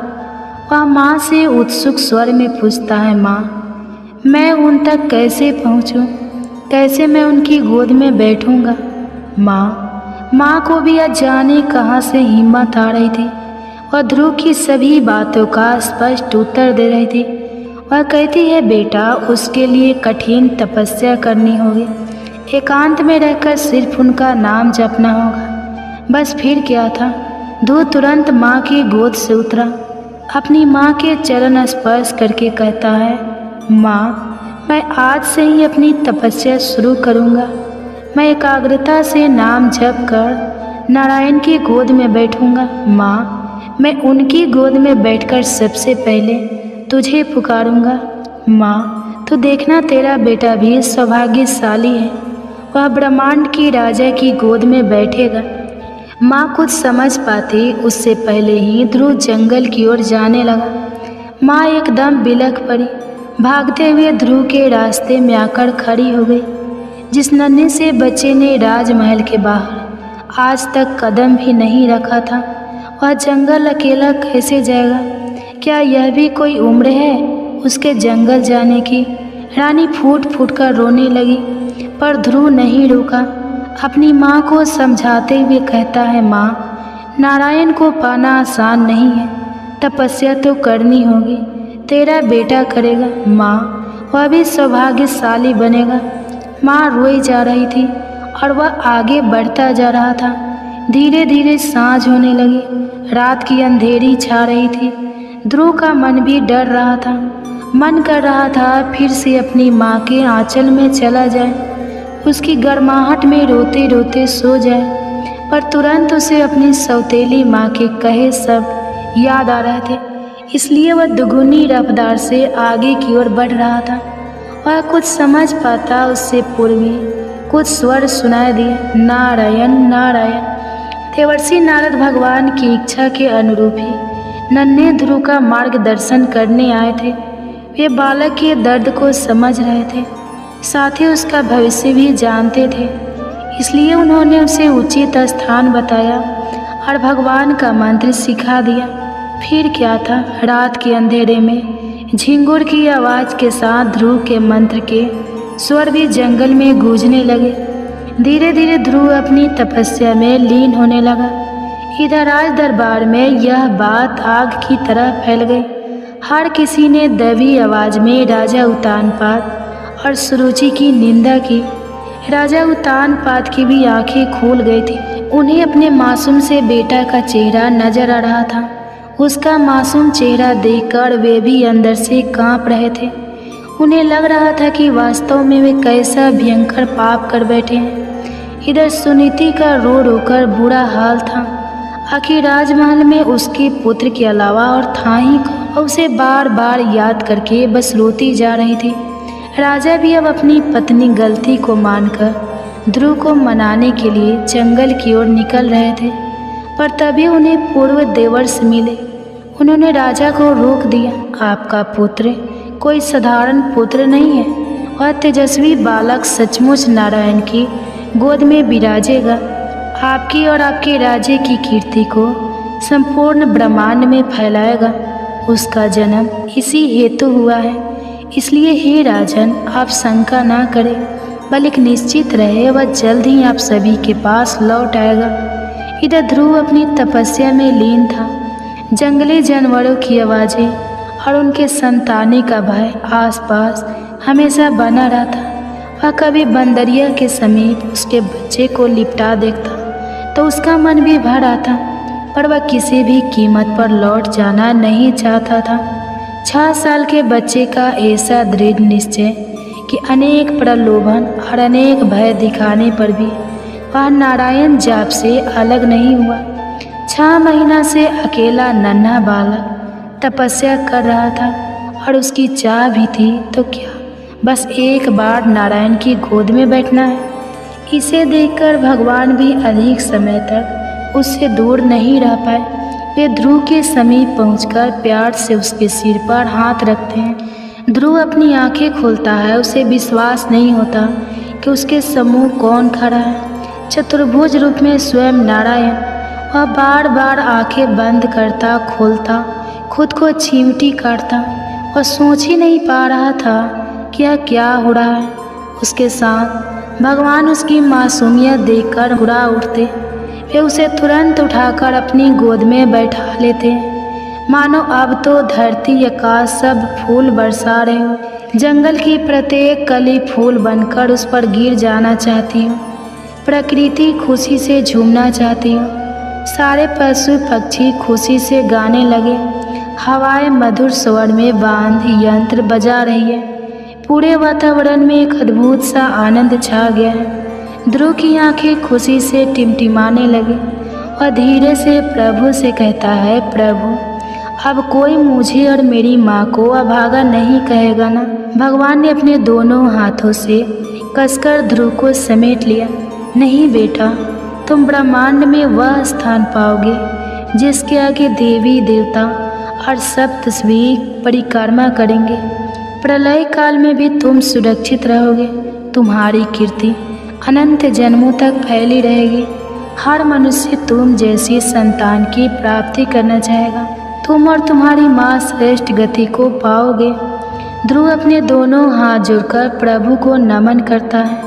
वह माँ से उत्सुक स्वर में पूछता है, माँ, मैं उन तक कैसे पहुँचूँ? कैसे मैं उनकी गोद में बैठूँगा? माँ को भी अजाने कहाँ से हिम्मत आ रही थी। वह ध्रुव की सभी बातों का स्पष्ट उत्तर दे रही थी। वह कहती है, बेटा, उसके लिए कठिन तपस्या करनी होगी। एकांत में रहकर सिर्फ उनका नाम जपना होगा। बस फिर क्या था? ध्रुव तुरंत माँ की गोद से उतरा। अपनी माँ के चरण स्पर्श करके कहता है, माँ, मैं आज से ही अपनी तपस्या शुरू करूँगा। मैं एकाग्रता से नाम जप कर नारायण की गोद में बैठूँगा। माँ, मैं उनकी गोद में बैठकर सबसे पहले तुझे पुकारूंगा। माँ, तो देखना, तेरा बेटा भी सौभाग्यशाली है। वह ब्रह्मांड की राजा की गोद में बैठेगा। माँ कुछ समझ पाती उससे पहले ही ध्रुव जंगल की ओर जाने लगा। माँ एकदम बिलख पड़ी। भागते हुए ध्रुव के रास्ते में आकर खड़ी हो गई। जिस नन्हे से बच्चे ने राजमहल के बाहर आज तक कदम भी नहीं रखा था, वह जंगल अकेला कैसे जाएगा? क्या यह भी कोई उम्र है उसके जंगल जाने की? रानी फूट फूट कर रोने लगी, पर ध्रुव नहीं रुका। अपनी माँ को समझाते हुए कहता है, माँ, नारायण को पाना आसान नहीं है। तपस्या तो करनी होगी। तेरा बेटा करेगा। माँ, वह भी सौभाग्यशाली बनेगा। माँ रोई जा रही थी और वह आगे बढ़ता जा रहा था। धीरे धीरे सांझ होने लगी। रात की अंधेरी छा रही थी। ध्रुव का मन भी डर रहा था। मन कर रहा था फिर से अपनी माँ के आंचल में चला जाए, उसकी गर्माहट में रोते रोते सो जाए। पर तुरंत उसे अपनी सौतेली माँ के कहे सब याद आ रहे थे, इसलिए वह दुगुनी रफ्तार से आगे की ओर बढ़ रहा था। वह कुछ समझ पाता उससे पूर्व ही कुछ स्वर सुनाई दिए, नारायण नारायण। देवर्षि नारद भगवान की इच्छा के अनुरूप ही नन्हे ध्रुव का मार्गदर्शन करने आए थे। वे बालक के दर्द को समझ रहे थे, साथ ही उसका भविष्य भी जानते थे, इसलिए उन्होंने उसे उचित स्थान बताया और भगवान का मंत्र सिखा दिया। फिर क्या था, रात के अंधेरे में झिंगुर की आवाज़ के साथ ध्रुव के मंत्र के स्वर भी जंगल में गूंजने लगे। धीरे धीरे ध्रुव अपनी तपस्या में लीन होने लगा। इधर राज दरबार में यह बात आग की तरह फैल गई। हर किसी ने दैवी आवाज़ में राजा उत्तानपाद और सुरुचि की निंदा की। राजा उत्तानपाद की भी आंखें खुल गई थी। उन्हें अपने मासूम से बेटा का चेहरा नजर आ रहा था। उसका मासूम चेहरा देखकर वे भी अंदर से कांप रहे थे। उन्हें लग रहा था कि वास्तव में वे कैसा भयंकर पाप कर बैठे हैं। इधर सुनीति का रो रो कर बुरा हाल था। आखिर राजमहल में उसके पुत्र के अलावा और था ही कौन? उसे बार बार याद करके बस रोती जा रही थी। राजा भी अब अपनी पत्नी गलती को मानकर ध्रुव को मनाने के लिए जंगल की ओर निकल रहे थे, पर तभी उन्हें पूर्व देवर्ष मिले। उन्होंने राजा को रोक दिया। आपका पुत्र कोई साधारण पुत्र नहीं है। वह तेजस्वी बालक सचमुच नारायण की गोद में विराजेगा। आपकी और आपके राज्य की कीर्ति को संपूर्ण ब्रह्मांड में फैलाएगा। उसका जन्म इसी हेतु हुआ है, इसलिए हे राजन, आप शंका ना करें। बल्कि निश्चित रहे वह जल्द ही आप सभी के पास लौट आएगा। इधर ध्रुव अपनी तपस्या में लीन था। जंगली जानवरों की आवाज़ें और उनके संताने का भय आसपास हमेशा बना रहता। वह कभी बंदरिया के समीप उसके बच्चे को लिपटा देखता तो उसका मन भी भर आता, पर वह किसी भी कीमत पर लौट जाना नहीं चाहता था। 6 साल के बच्चे का ऐसा दृढ़ निश्चय कि अनेक प्रलोभन और अनेक भय दिखाने पर भी वह नारायण जाप से अलग नहीं हुआ। 6 महीना से अकेला नन्हा बालक तपस्या कर रहा था और उसकी चाह भी थी तो क्या, बस एक बार नारायण की गोद में बैठना है। इसे देखकर भगवान भी अधिक समय तक उससे दूर नहीं रह पाए। वे ध्रुव के समीप पहुंचकर प्यार से उसके सिर पर हाथ रखते हैं। ध्रुव अपनी आंखें खोलता है। उसे विश्वास नहीं होता कि उसके सम्मुख कौन खड़ा है। चतुर्भुज रूप में स्वयं नारायण। वह बार बार आंखें बंद करता खोलता, खुद को चिमटी काटता। वह सोच ही नहीं पा रहा था कि यह क्या हो रहा है उसके साथ। भगवान उसकी मासूमियत देखकर हुर्रा उठते। वे उसे तुरंत उठाकर अपनी गोद में बैठा लेते, मानो अब तो धरती आकाश सब फूल बरसा रहे हो। जंगल की प्रत्येक कली फूल बनकर उस पर गिर जाना चाहती हूँ। प्रकृति खुशी से झूमना चाहती हूँ। सारे पशु पक्षी खुशी से गाने लगे। हवाएं मधुर स्वर में बांध यंत्र बजा रही है। पूरे वातावरण में एक अद्भुत सा आनंद छा गया है। ध्रुव की आंखें खुशी से टिमटिमाने लगी। वह धीरे से प्रभु से कहता है, प्रभु अब कोई मुझे और मेरी माँ को अभागा नहीं कहेगा ना। भगवान ने अपने दोनों हाथों से कसकर ध्रुव को समेट लिया। नहीं बेटा, तुम ब्रह्मांड में वह स्थान पाओगे जिसके आगे देवी देवता और सब तस्वीर परिक्रमा करेंगे। प्रलय काल में भी तुम सुरक्षित रहोगे। तुम्हारी कीर्ति अनंत जन्मों तक फैली रहेगी। हर मनुष्य तुम जैसी संतान की प्राप्ति करना चाहेगा। तुम और तुम्हारी माँ श्रेष्ठ गति को पाओगे। ध्रुव अपने दोनों हाथ जोड़कर प्रभु को नमन करता है।